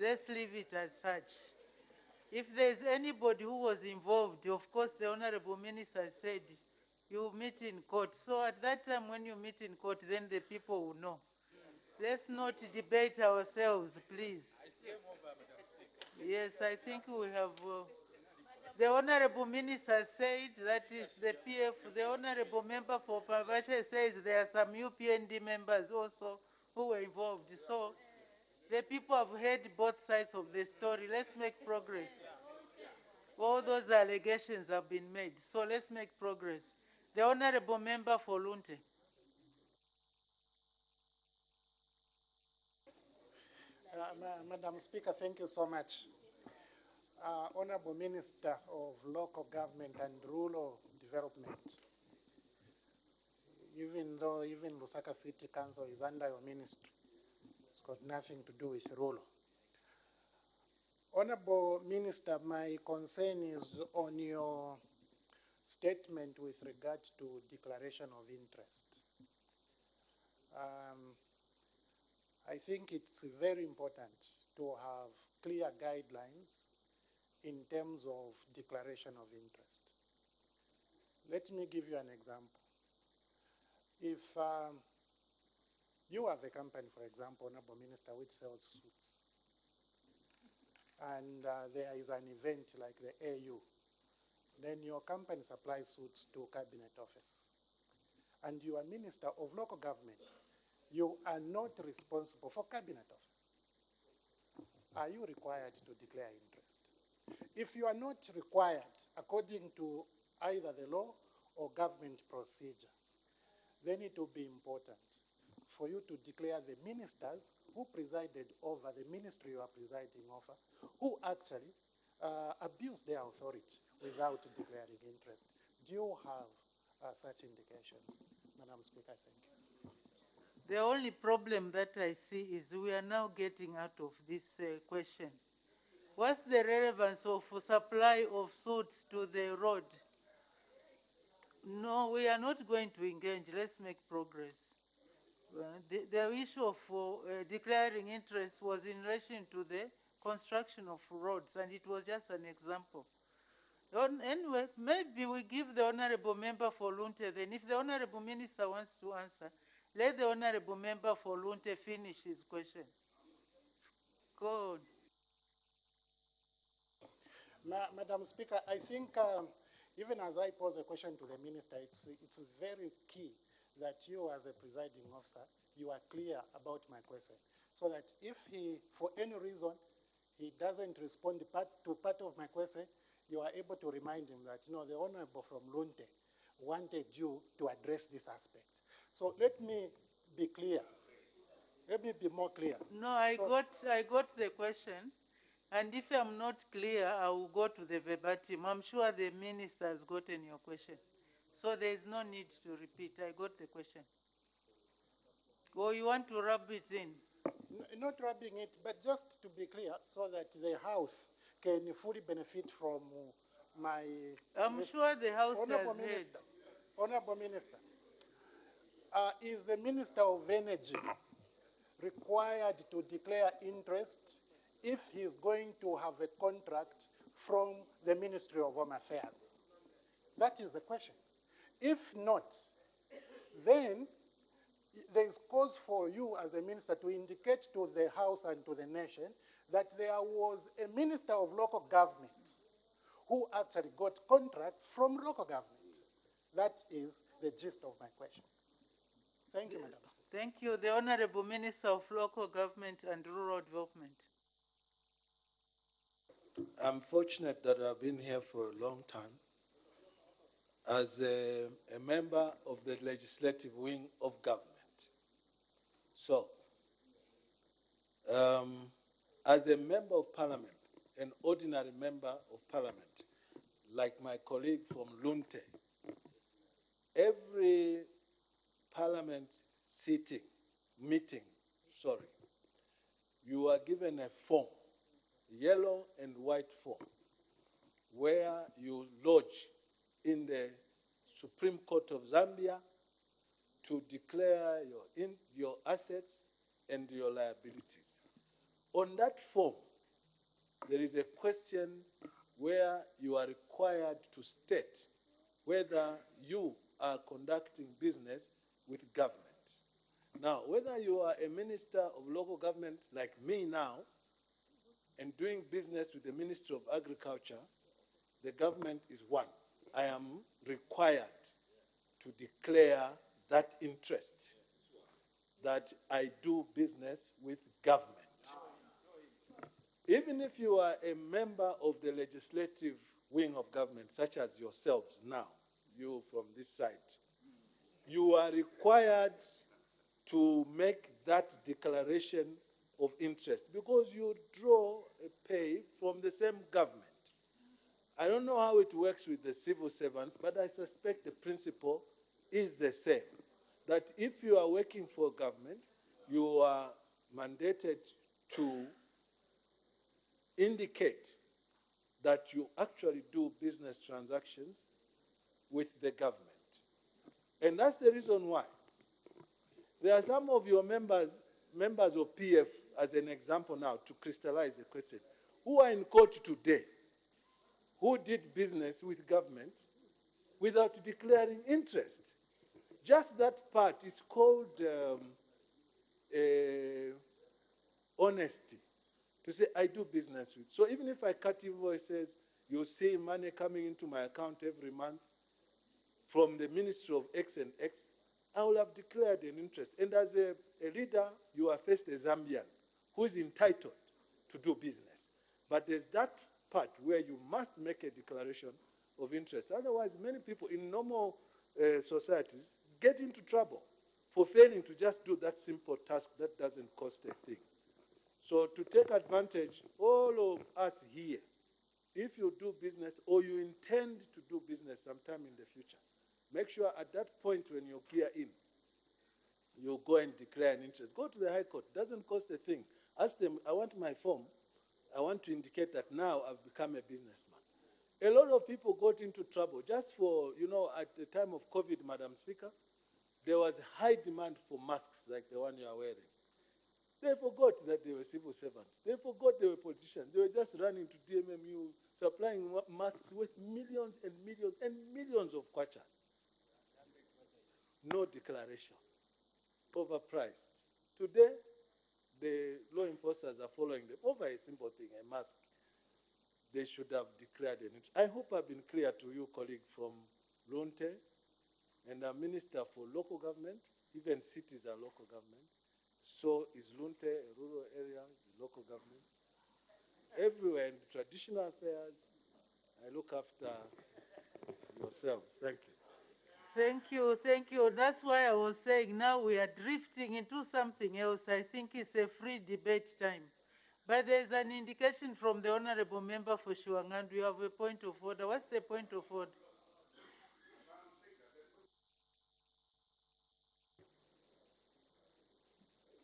Let's leave it as such. If there's anybody who was involved, of course, the Honorable Minister said you meet in court. So at that time when you meet in court, then the people will know. Let's not debate ourselves, please. Yes, I think we have... the Honorable Minister said that is the PF. The Honorable Member for Pavashe says there are some UPND members also who were involved. So the people have heard both sides of the story. Let's make progress. All those allegations have been made. So let's make progress. The Honorable Member for Lunte. Madam Speaker, thank you so much. Honorable Minister of Local Government and Rural Development, even though even Lusaka City Council is under your ministry, it's got nothing to do with rural. Honorable Minister, my concern is on your statement with regard to declaration of interest. I think it's very important to have clear guidelines in terms of declaration of interest. Let me give you an example. If you have a company, for example, Honorable Minister, which sells suits, and there is an event like the AU, then your company supplies suits to Cabinet Office, and you are Minister of Local Government, you are not responsible for Cabinet Office. Are you required to declare interest? If you are not required, according to either the law or government procedure, then it will be important for you to declare the ministers who presided over the ministry you are presiding over, who actually abused their authority without declaring interest. Do you have such indications? Madam Speaker, thank you. The only problem that I see is we are now getting out of this question. What's the relevance of supply of suits to the road? No, we are not going to engage. Let's make progress. The issue of declaring interest was in relation to the construction of roads, and it was just an example. Anyway, maybe we give the Honorable Member for Lunte, then if the Honorable Minister wants to answer, let the Honorable Member for Lunte finish his question. Go on. Madam Speaker, I think even as I pose a question to the minister, it's very key that you as a presiding officer, you are clear about my question. So that if he, for any reason, he doesn't respond to part of my question, you are able to remind him that, you know, the Honorable from Lunte wanted you to address this aspect. So let me be clear. Let me be more clear. No, I got the question. And if I'm not clear, I will go to the verbatim. I'm sure the minister has gotten your question. So there is no need to repeat. I got the question. Or you want to rub it in? Not rubbing it, but just to be clear, so that the House can fully benefit from my... I'm sure the House Honorable has Minister, Honorable Minister, is the Minister of Energy required to declare interest if he is going to have a contract from the Ministry of Home Affairs? That is the question. If not, then there is cause for you as a minister to indicate to the House and to the nation that there was a minister of local government who actually got contracts from local government. That is the gist of my question. Thank you, Madam Speaker. Thank you. The Honorable Minister of Local Government and Rural Development. I'm fortunate that I've been here for a long time as a member of the legislative wing of government. So, as a member of parliament, an ordinary member of parliament, like my colleague from Lunte, every parliament meeting, you are given a form, yellow and white form, where you lodge in the Supreme Court of Zambia to declare your assets and your liabilities. On that form, there is a question where you are required to state whether you are conducting business with government. Now, whether you are a minister of local government like me now and doing business with the Ministry of Agriculture, the government is one. I am required to declare that interest, that I do business with government. Even if you are a member of the legislative wing of government, such as yourselves now, you from this side, you are required to make that declaration of interest because you draw a pay from the same government. I don't know how it works with the civil servants, but I suspect the principle is the same. That if you are working for government, you are mandated to indicate that you actually do business transactions with the government. And that's the reason why. There are some of your members of PF, as an example now, to crystallize the question, who are in court today, who did business with government without declaring interest. Just that part is called honesty. To say, I do business with. So even if I cut invoices, you see money coming into my account every month from the Ministry of X and X, I will have declared an interest. And as a leader, you are first a Zambian who is entitled to do business. But there's that part where you must make a declaration of interest. Otherwise, many people in normal societies get into trouble for failing to just do that simple task that doesn't cost a thing. So to take advantage, all of us here, if you do business or you intend to do business sometime in the future, make sure at that point when you gear in, you go and declare an interest. Go to the High Court. It doesn't cost a thing. Ask them, I want my form. I want to indicate that now I've become a businessman. A lot of people got into trouble just for, at the time of COVID, Madam Speaker, there was high demand for masks like the one you are wearing. They forgot that they were civil servants. They forgot they were politicians. They were just running to DMMU, supplying masks worth millions and millions and millions of kwachas. No declaration. Overpriced. Today, the law enforcers are following them over a simple thing, a mask. they should have declared an interest. I hope I've been clear to you, colleague from Lunte, and a minister for local government. Even cities are local government. So is Lunte a rural area, is a local government. Everywhere in traditional affairs, I look after yourselves. Thank you. Thank you, thank you. That's why I was saying now we are drifting into something else. I think it's a free debate time. But there's an indication from the Honorable Member for Shuangandu. You have a point of order. What's the point of order?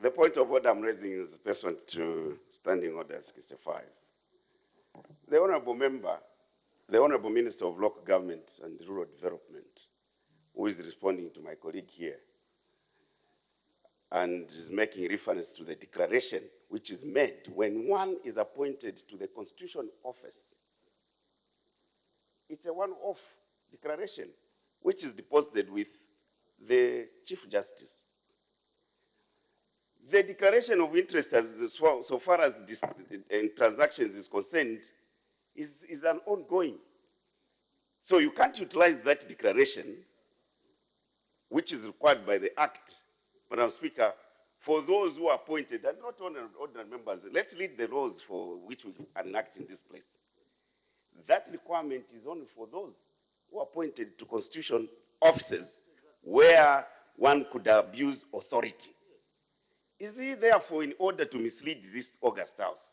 The point of order I'm raising is pursuant to Standing Order 65. The Honorable Member, the Honorable Minister of Local Government and Rural Development, who is responding to my colleague here, and is making reference to the declaration which is made when one is appointed to the Constitution office. It's a one-off declaration which is deposited with the Chief Justice. The declaration of interest, so far as this transactions is concerned, is an ongoing. So you can't utilize that declaration, which is required by the Act, Madam Speaker, for those who are appointed, and not ordinary members. Let's read the laws for which we enact in this place. That requirement is only for those who are appointed to constitution offices where one could abuse authority. Is he therefore in order to mislead this August House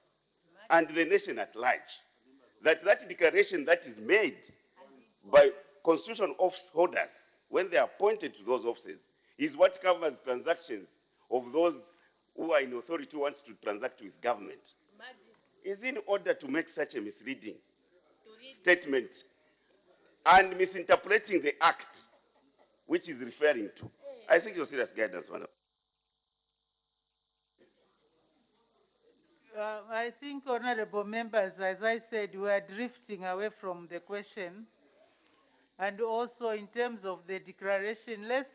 and the nation at large that that declaration that is made by constitution office holders when they are appointed to those offices is what covers transactions of those who are in authority who wants to transact with government? Is in order to make such a misleading statement and misinterpreting the act which is referring to? I think your serious guidance, madam. I think, honorable members, as I said, we are drifting away from the question. And also in terms of the declaration, let's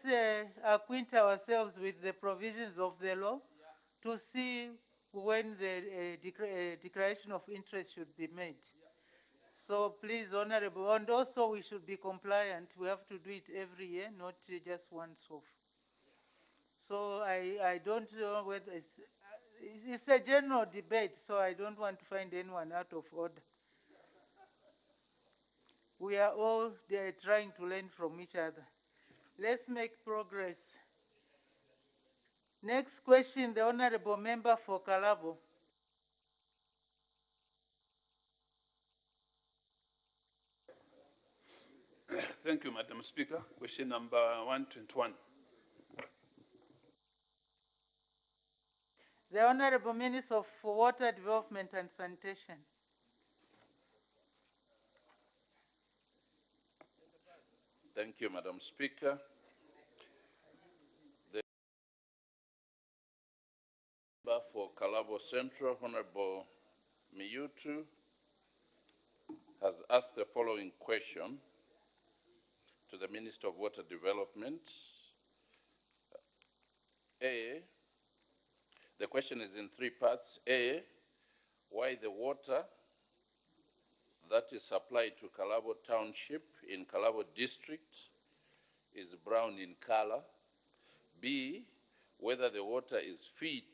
acquaint ourselves with the provisions of the law to see when the declaration of interest should be made. So please, honorable, and also we should be compliant. We have to do it every year, not just once off. So I don't know whether it's a general debate, so I don't want to find anyone out of order. We are all there trying to learn from each other. Let's make progress. Next question, the Honorable Member for Kalabo. Thank you, Madam Speaker. Question number 121. The Honorable Minister for Water Development and Sanitation. Thank you, Madam Speaker. The member for Kalabo Central, Honorable Miyutu, has asked the following question to the Minister of Water Development. A, the question is in three parts. A, why the water that is supplied to Kalabo Township in Kalabo District is brown in color. B, whether the water is fit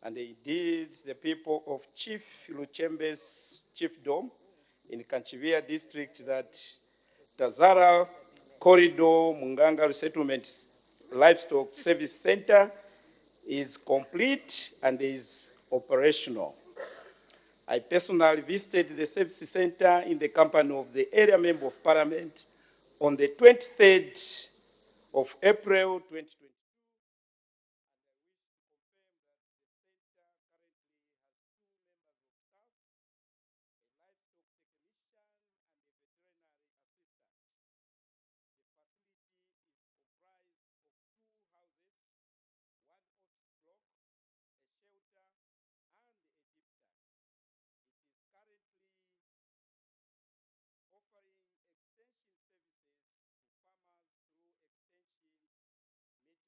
and indeed the people of Chief Luchembe's chiefdom in Kanchivia district that Tazara Corridor Munganga Resettlement Livestock Service Center is complete and is operational. I personally visited the service center in the company of the area member of parliament on the 23rd of April 2020. Offering extension services to farmers through extension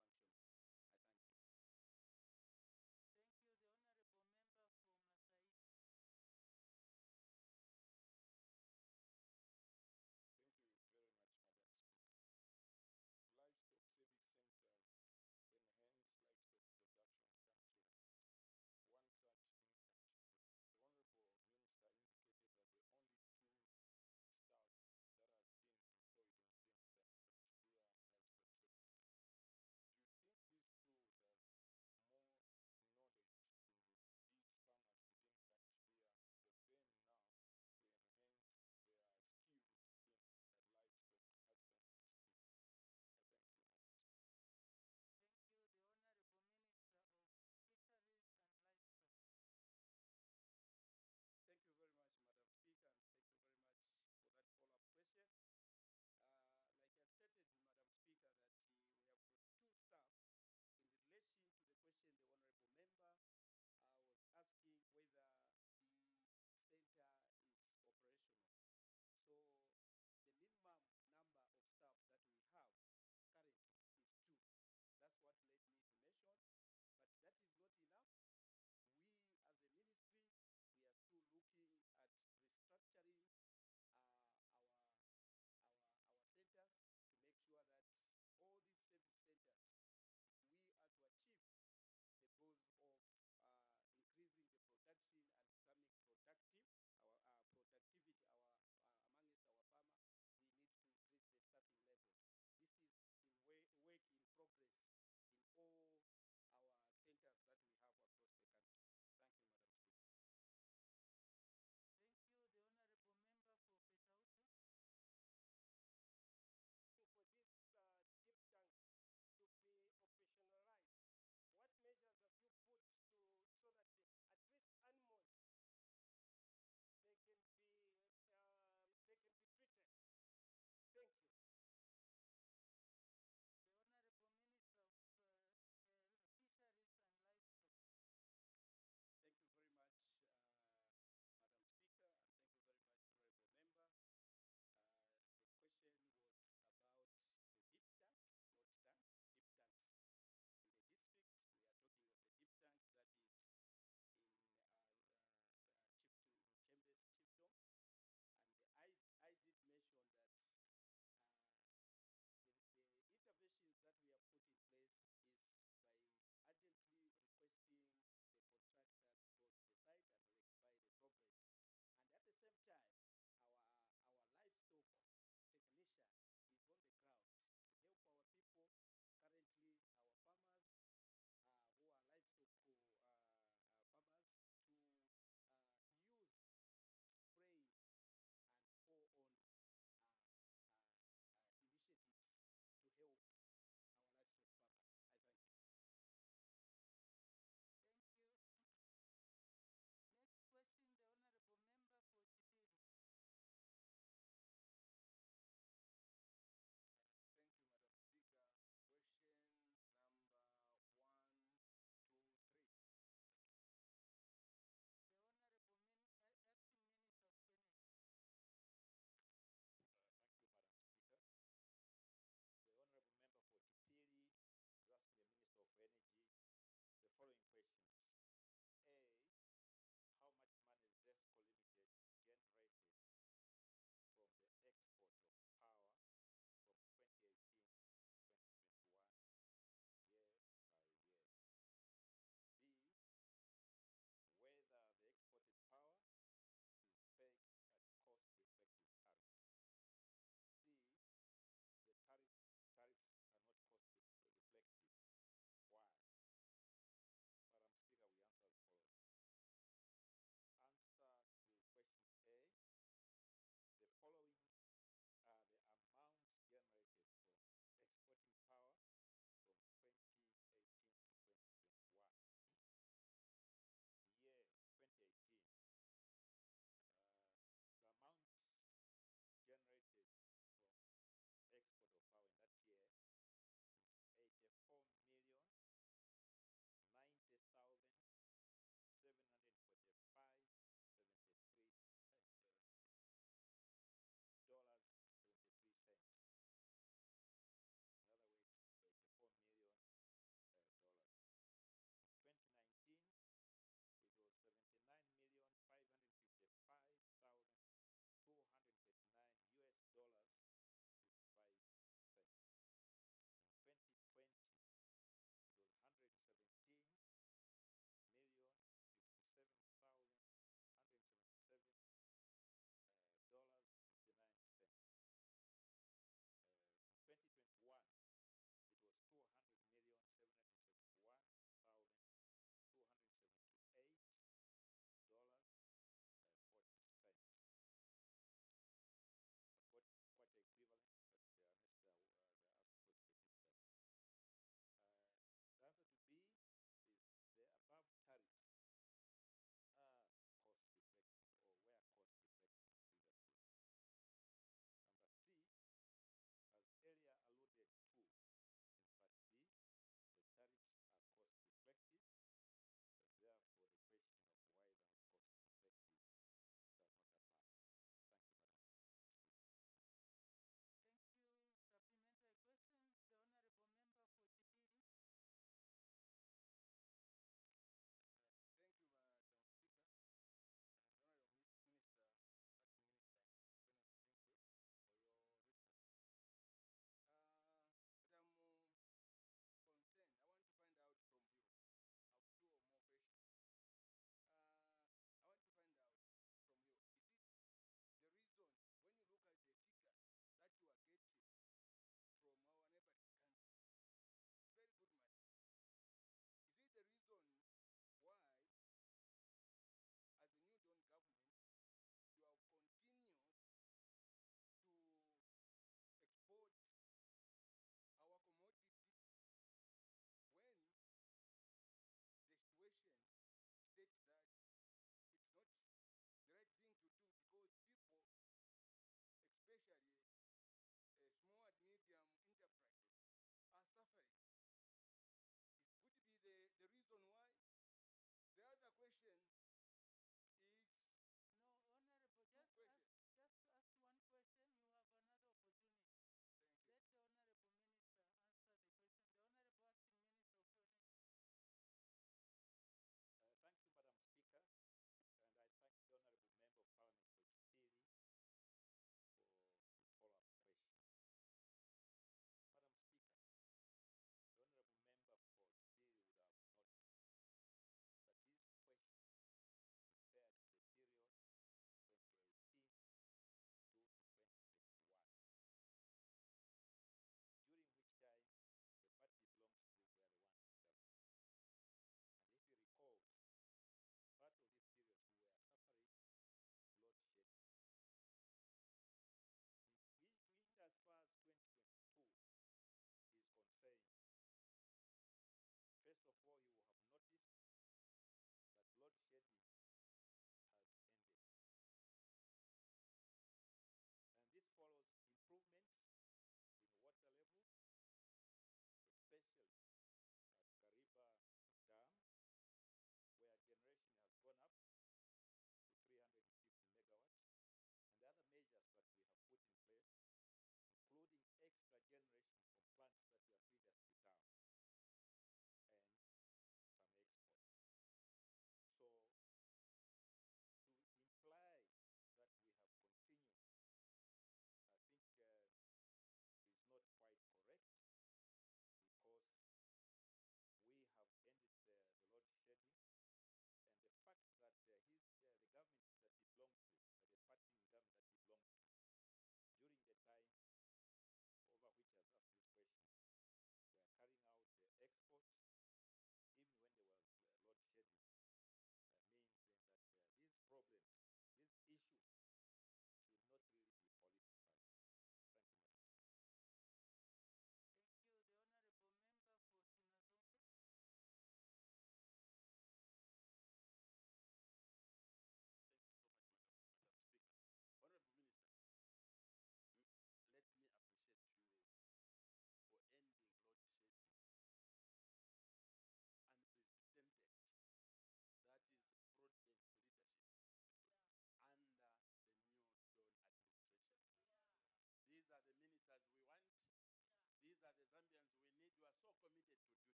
Zambians, we are so committed to duty.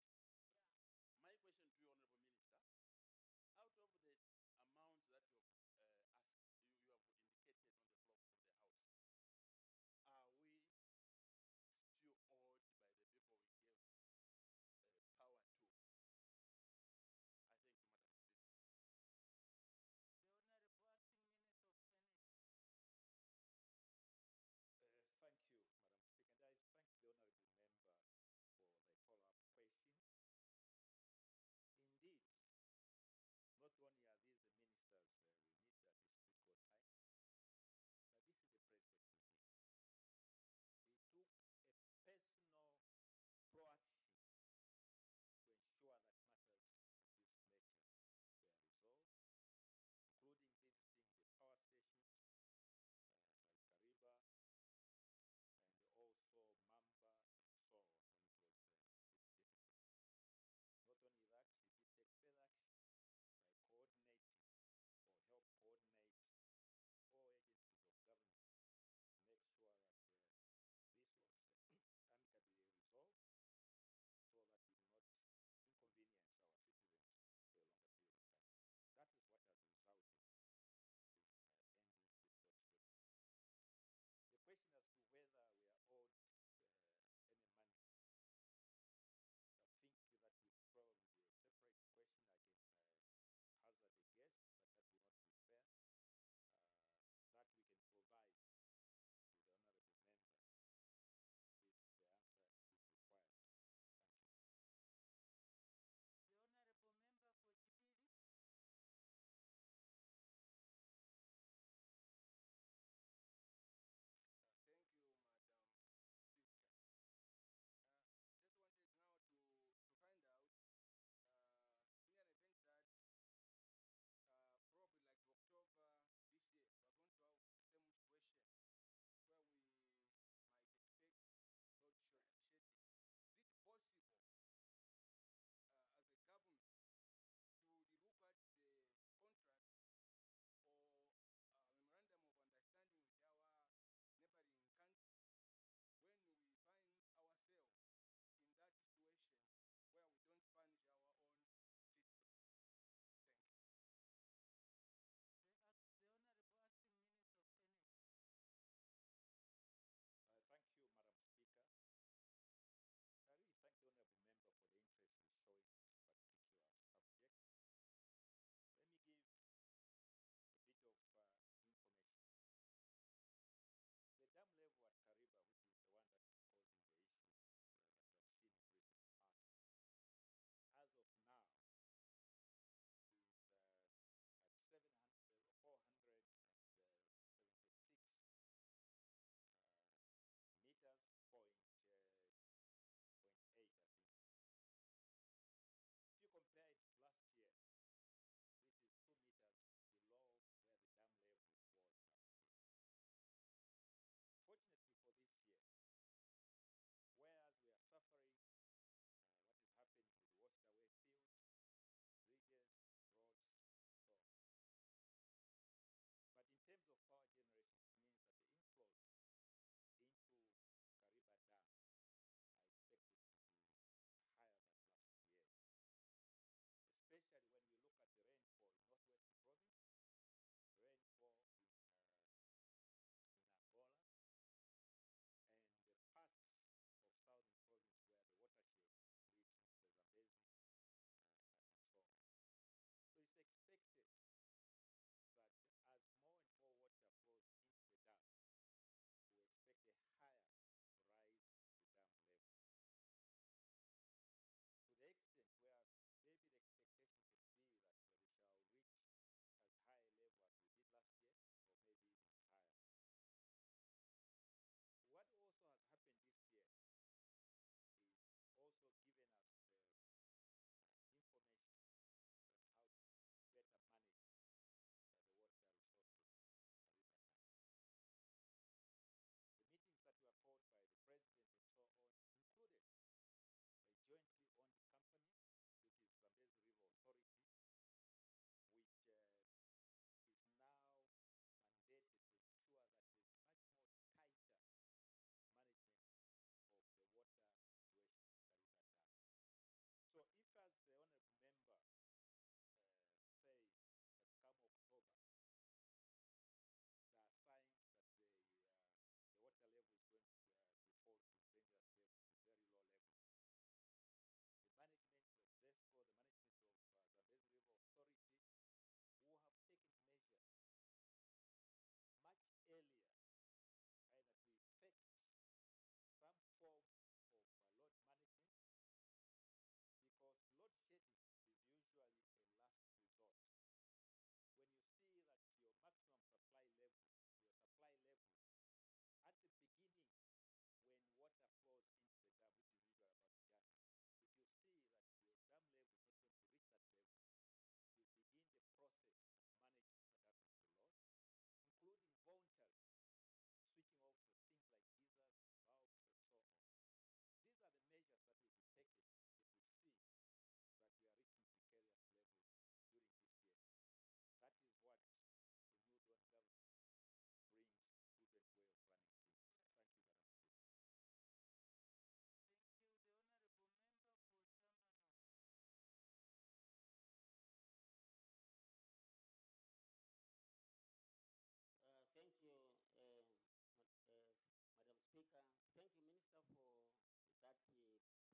Yeah. My question to you, Honorable Minister, out of the amounts that you have asked, you have indicated on the floor of the House, are we still owed by the people we gave power to? I thank you, Madam Speaker. The Honorable Acting Minister of Energy. Thank you, Madam Speaker, and I thank the honourable member for the follow-up question.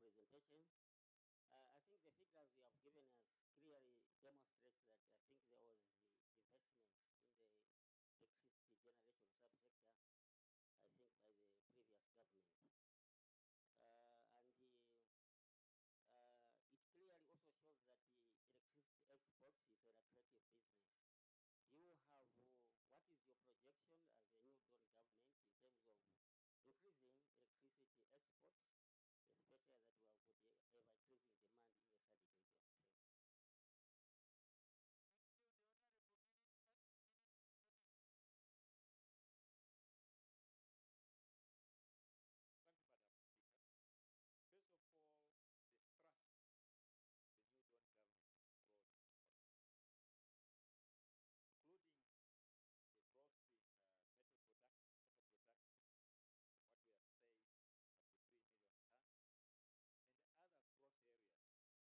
presentation. I think the figures you have given us clearly demonstrates that I think there was the investments in the electricity generation subsector, I think by the previous government. It clearly also shows that the electricity exports is a lucrative business. You have, what is your projection as a new Dawn government in terms of increasing electricity exports, especially that we have got ever-increasing demand in the SADC region? Thank you. Thank you. The Honorable Minister. Thank you, Madam Speaker. First of all, the thrust the new Dawn government brought on, including the growth in metal production, copper production, what we are saying, 3 million tons, and other growth areas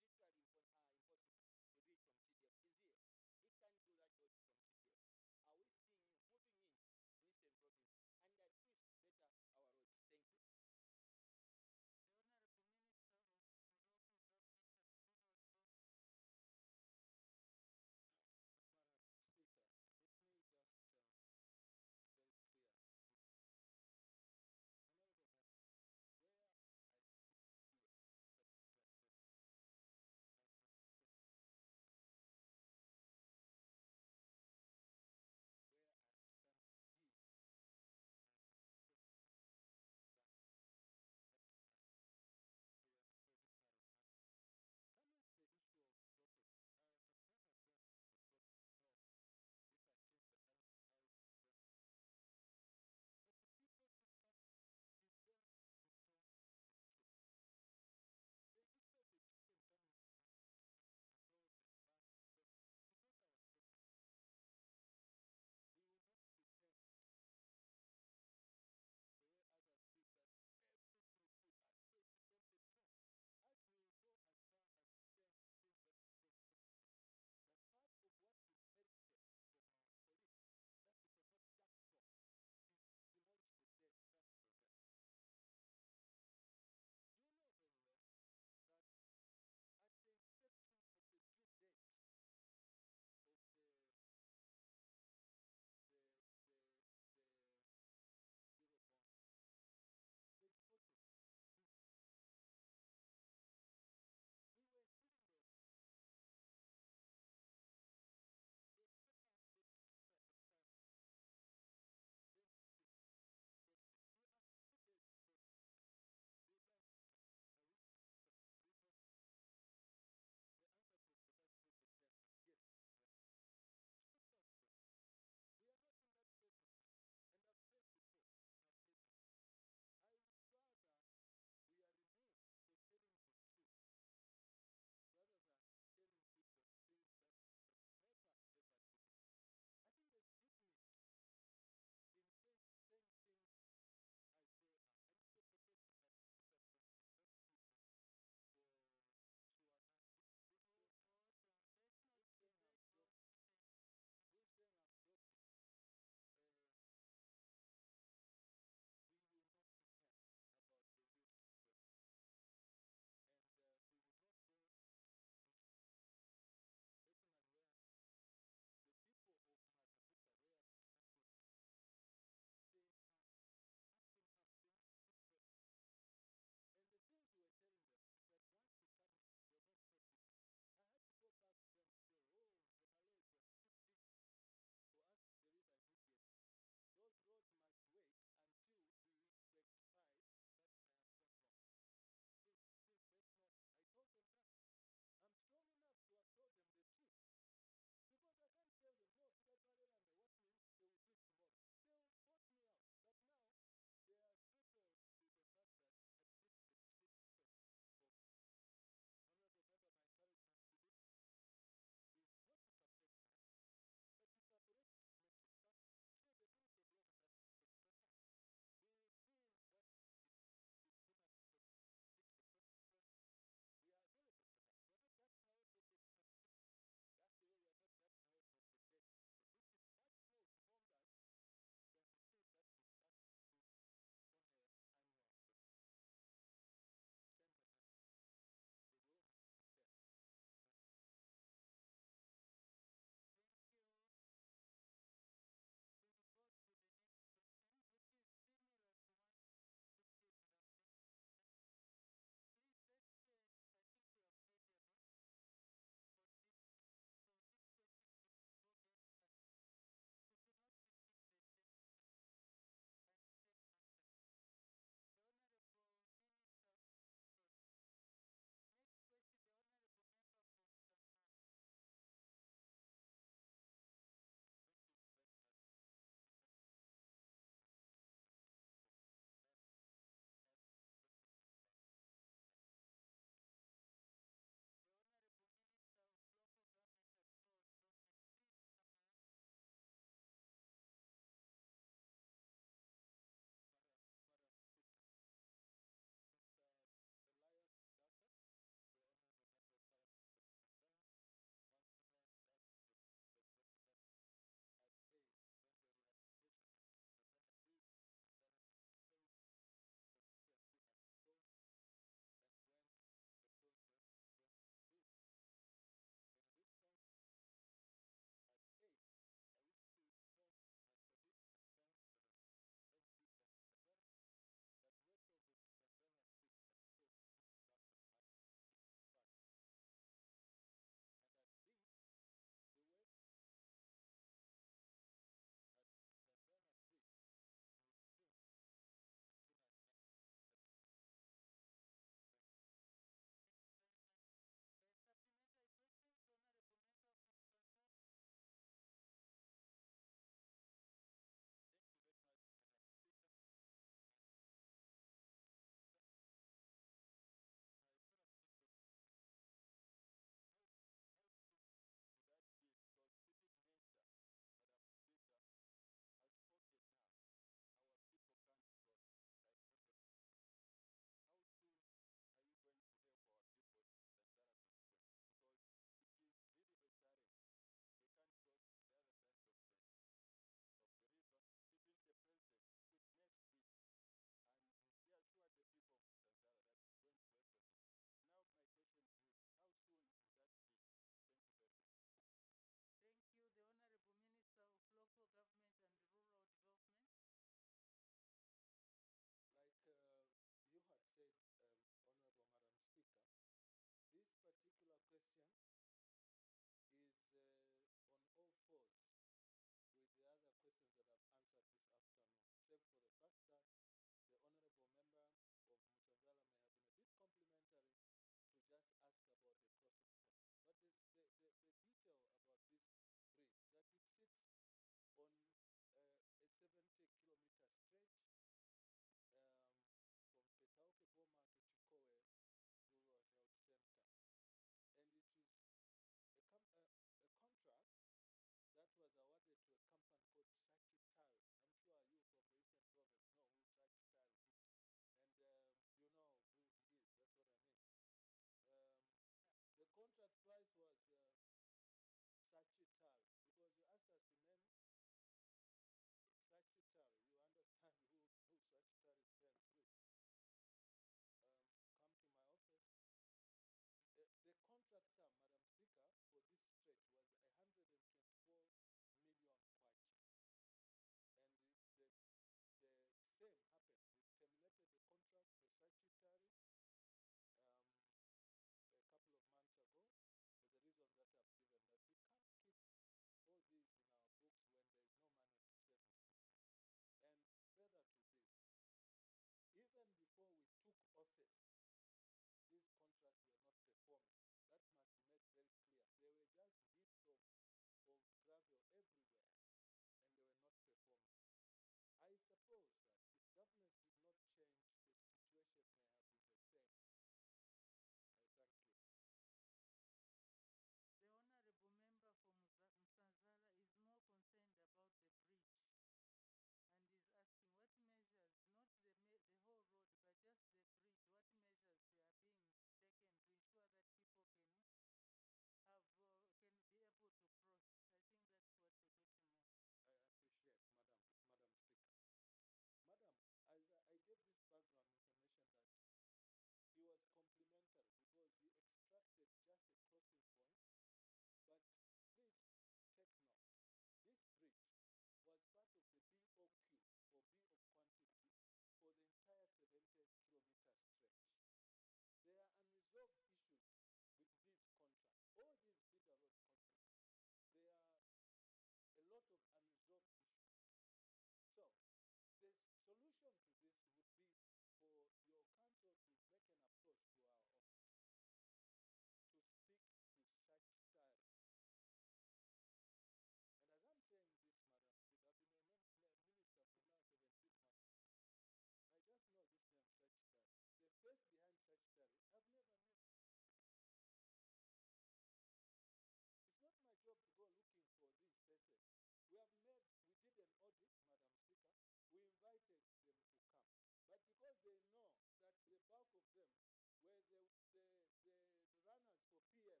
of them were the runners for PM.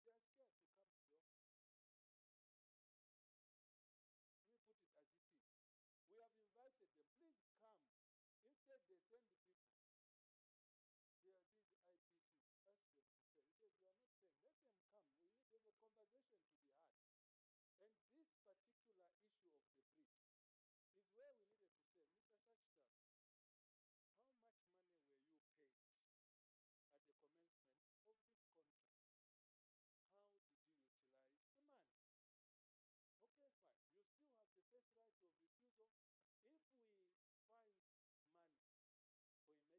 Let me say it as it is. They are scared to come to the office. Let me put it as it is. We have invited them. Please come. Instead, they send the people. These IPCs. Ask them to pay. He says, we are not paying. Let them come. We need there's a conversation to be had. And this particular issue of the bridge is where we needed to say, Mr. Sachtam, how much money were you paid at the commencement of this contract? How did you utilize the money? Okay, fine. You still have the first right of refusal. If we find money for emergency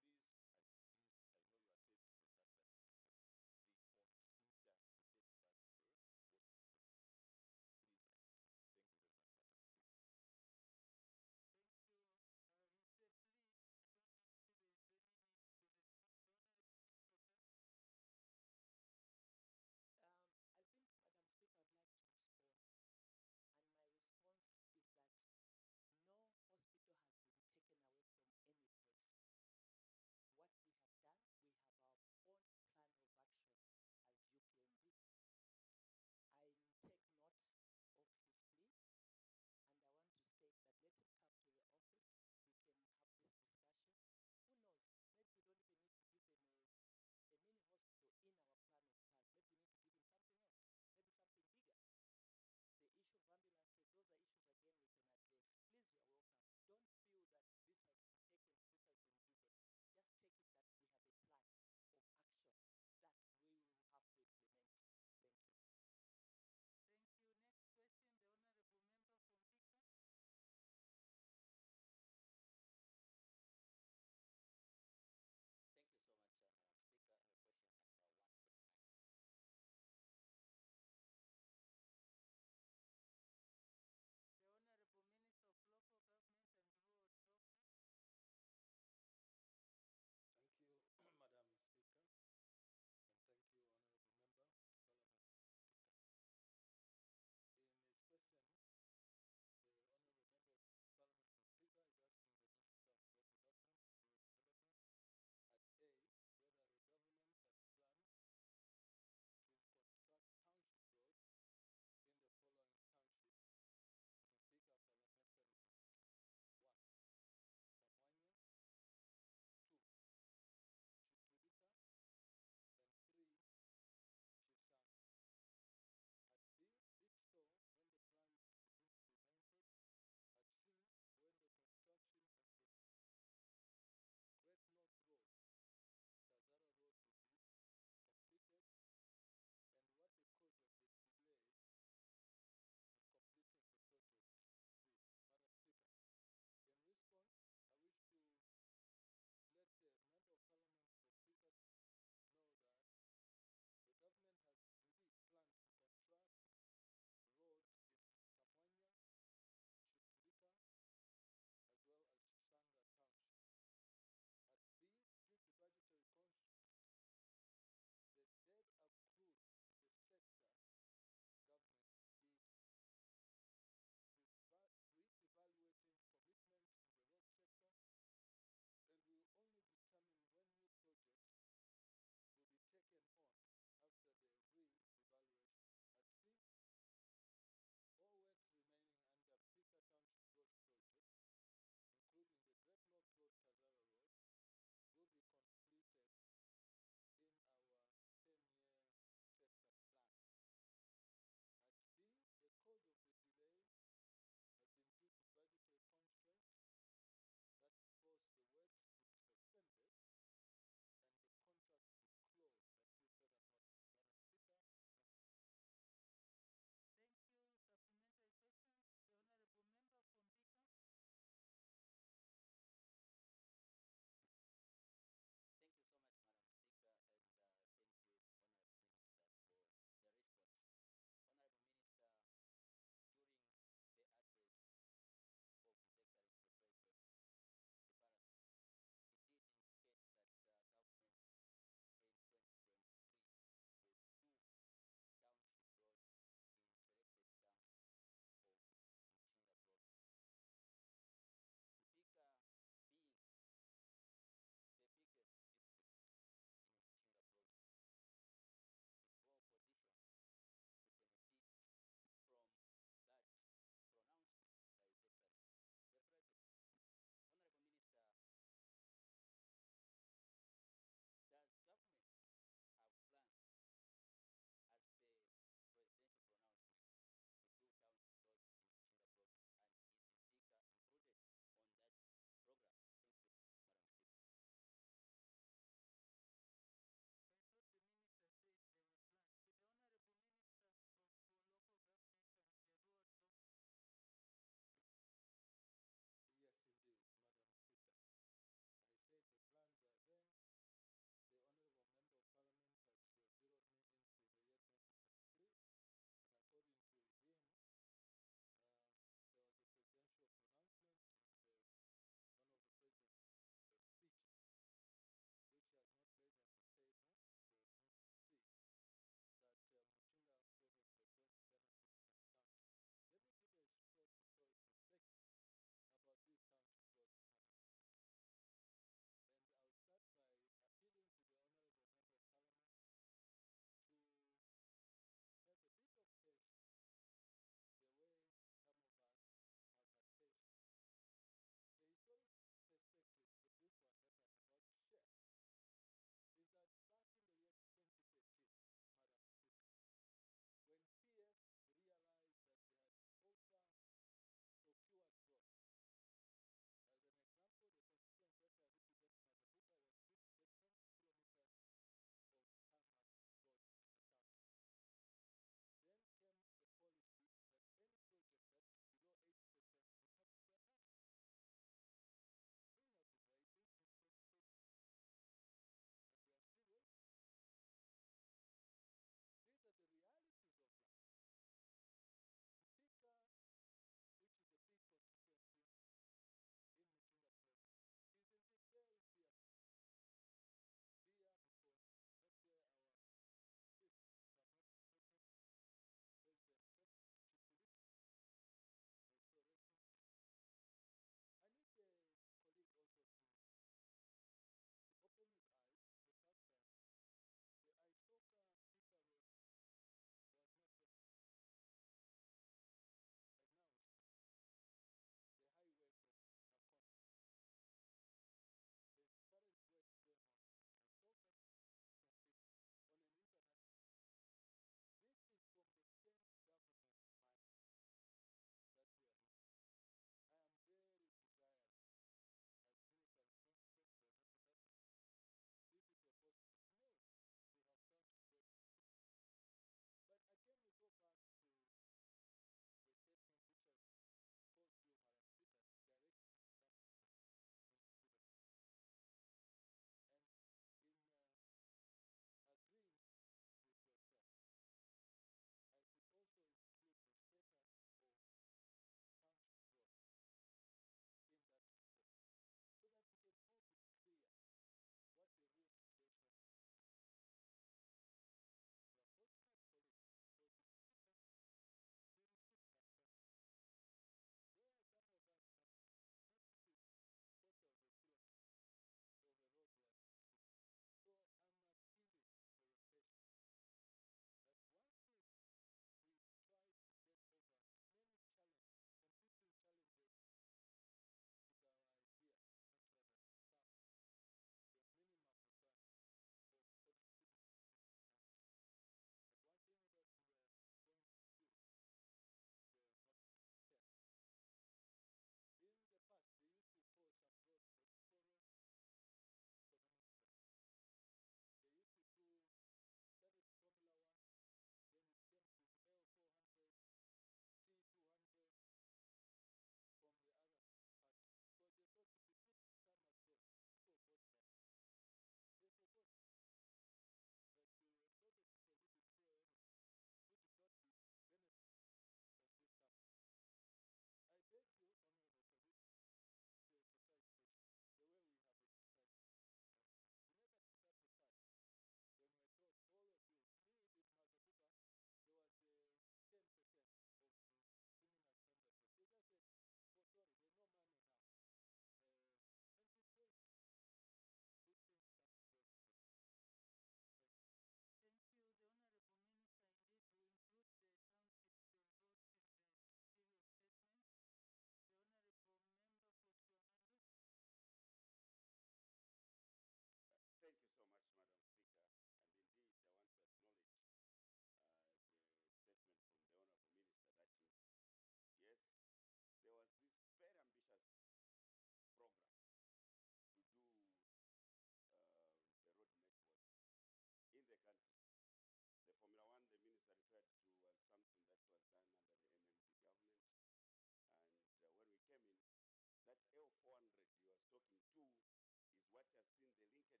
2 is what has seen the linkages.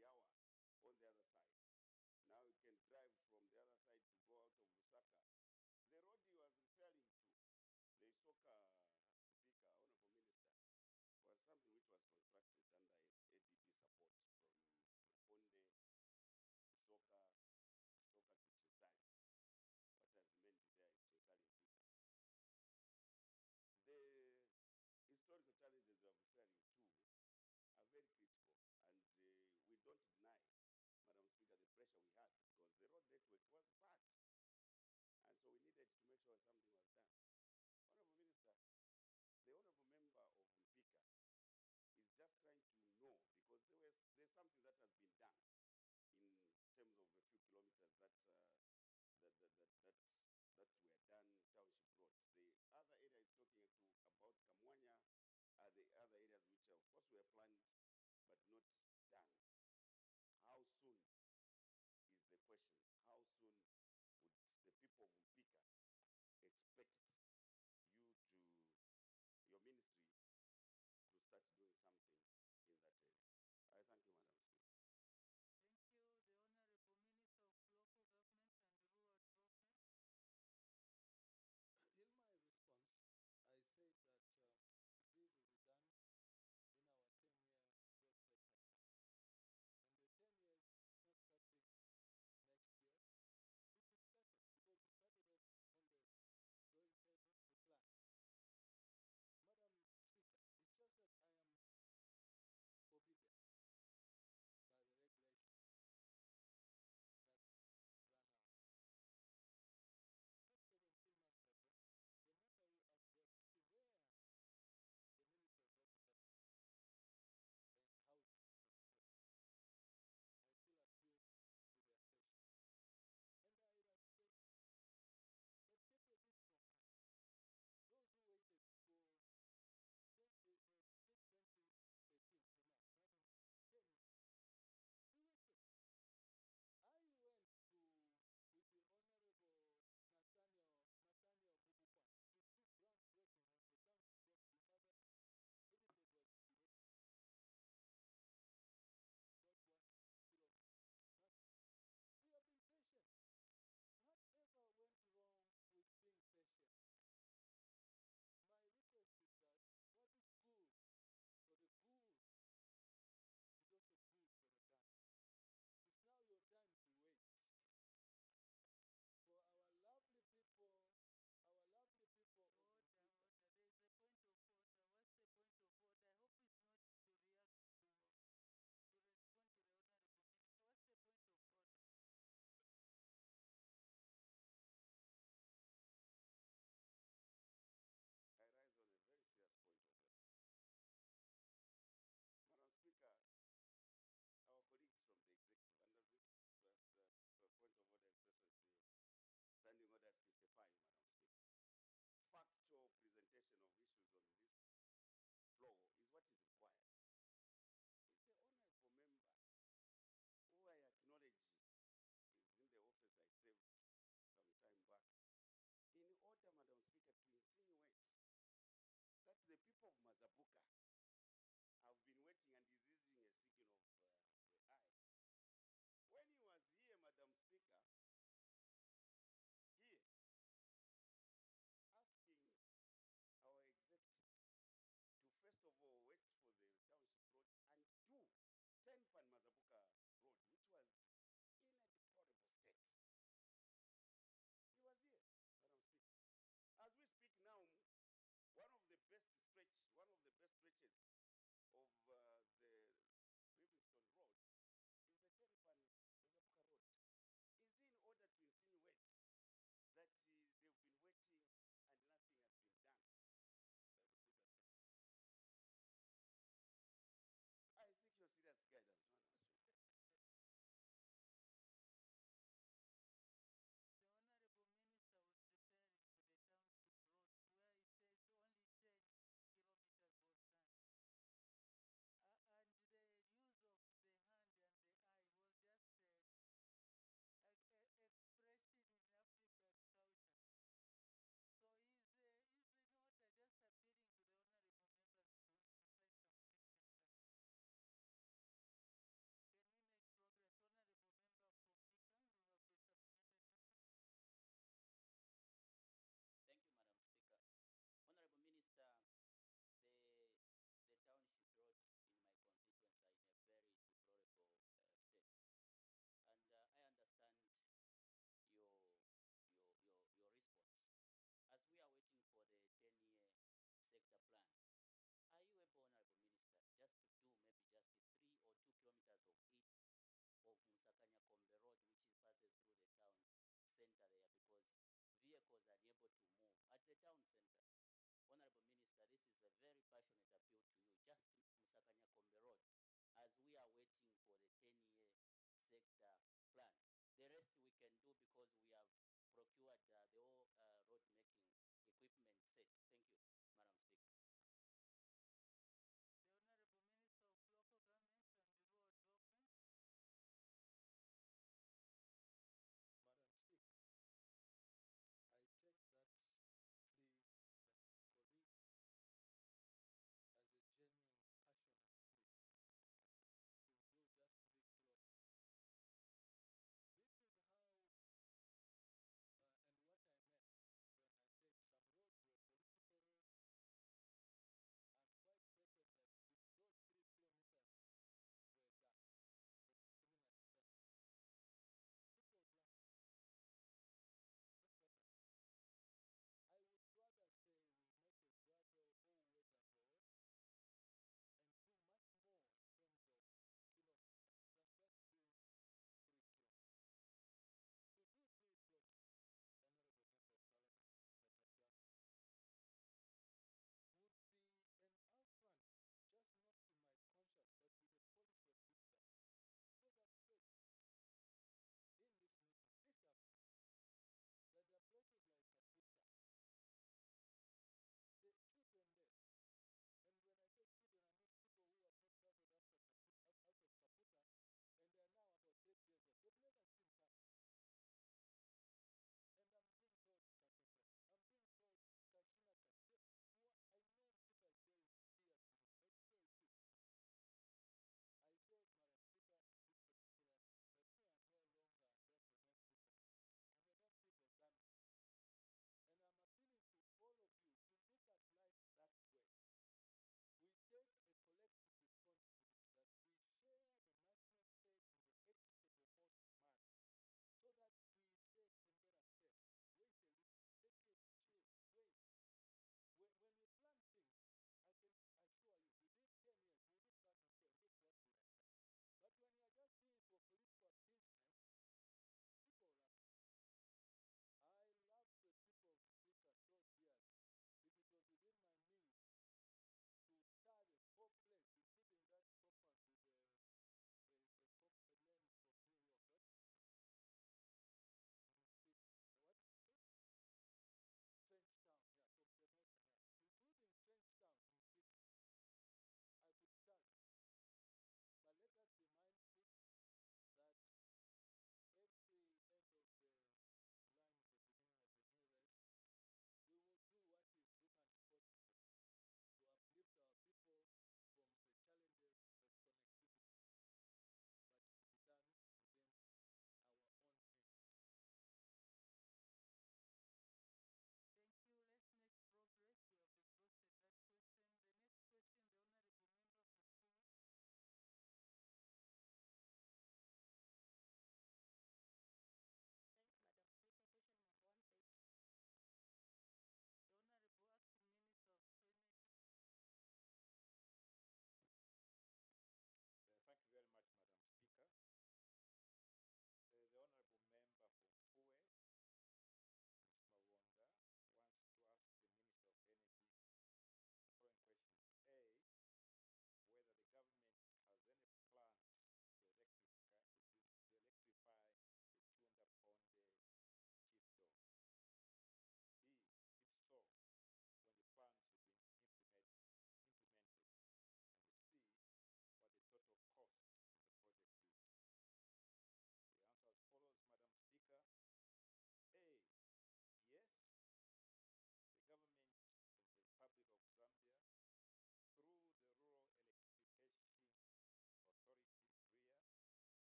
Now you can come out of Lusaka through Chiawa on the other side. Now you can drive from the other side to go out of Lusaka. The road he was referring to, the Isoka speaker, Honorable Minister, was something which was constructed under ADB support from Naponde, Isoka to Chinsali. What has remained there is Chinsali Mpika. The historical challenges we are referring to are very critical, and we don't deny, Madam Speaker, the pressure we had because the road network was bad. And so we needed to make sure something was done. Honorable Minister, the Honorable Member of Mpika is just trying to know, because there's something that has been done in terms of a few kilometers that were done township roads. The other area is talking about Kamwanya are the other areas which, of course, were planned but not done. How soon is the question? How soon would the people of Mpika expect your ministry to start doing something in that area? I thank you, Madam Speaker. Thank you. The Honorable Minister of Local Government and Rural Development. In my response, I said that this will be done in our 10-year road safety plan. And the 10 years not starting next year, it is started because we started off on the drawing table to plan. Madam Speaker, it's just that I am forbidden by the regulation that ran out. Just 17 months ago, the member will address where the Minister of Local Government and Housing was placed. I still appeal to their question. And I illustrate that take a bit from us. Those who waited for 2013 to now, running 10 years, we waited. I went with the Honorable Nathaniel Bubukwan to do groundbreaking on the township road in Father. Everything was delayed. Not 1 kilometer. Nothing. We have been patient. Whatever went wrong with being patient? My request is that what is good for the good is also good for the done. It's now your time to wait for our lovely people. Order. There is a point of order. What's the point of order? I hope it's not to react to respond to the Honorable Minister. What's the point of order? I rise on a very serious point of order. Madam Speaker, our colleagues from the executive under this point of order, Excellency, Standing Order 65, Madam Speaker. Factual presentation of issues on this floor is what is required. With the honorable member who I acknowledge is in the office I served some time back, in order, Madam Speaker, to insinuate that the people of Mazabuka have been waiting and is using a signal of the eye. When he was here, Madam Speaker, here, asking our executive to first of all wait for the township road and to Senpan Mazabuka Road, which was in a deplorable state. He was here, Madam Speaker. As we speak now, one of the best stretches of vehicles unable to move at the town center. Honorable Minister, this is a very passionate appeal to you, just Musakanyakombe Road, as we are waiting for the 10-year sector plan. The rest we can do because we have procured the whole road making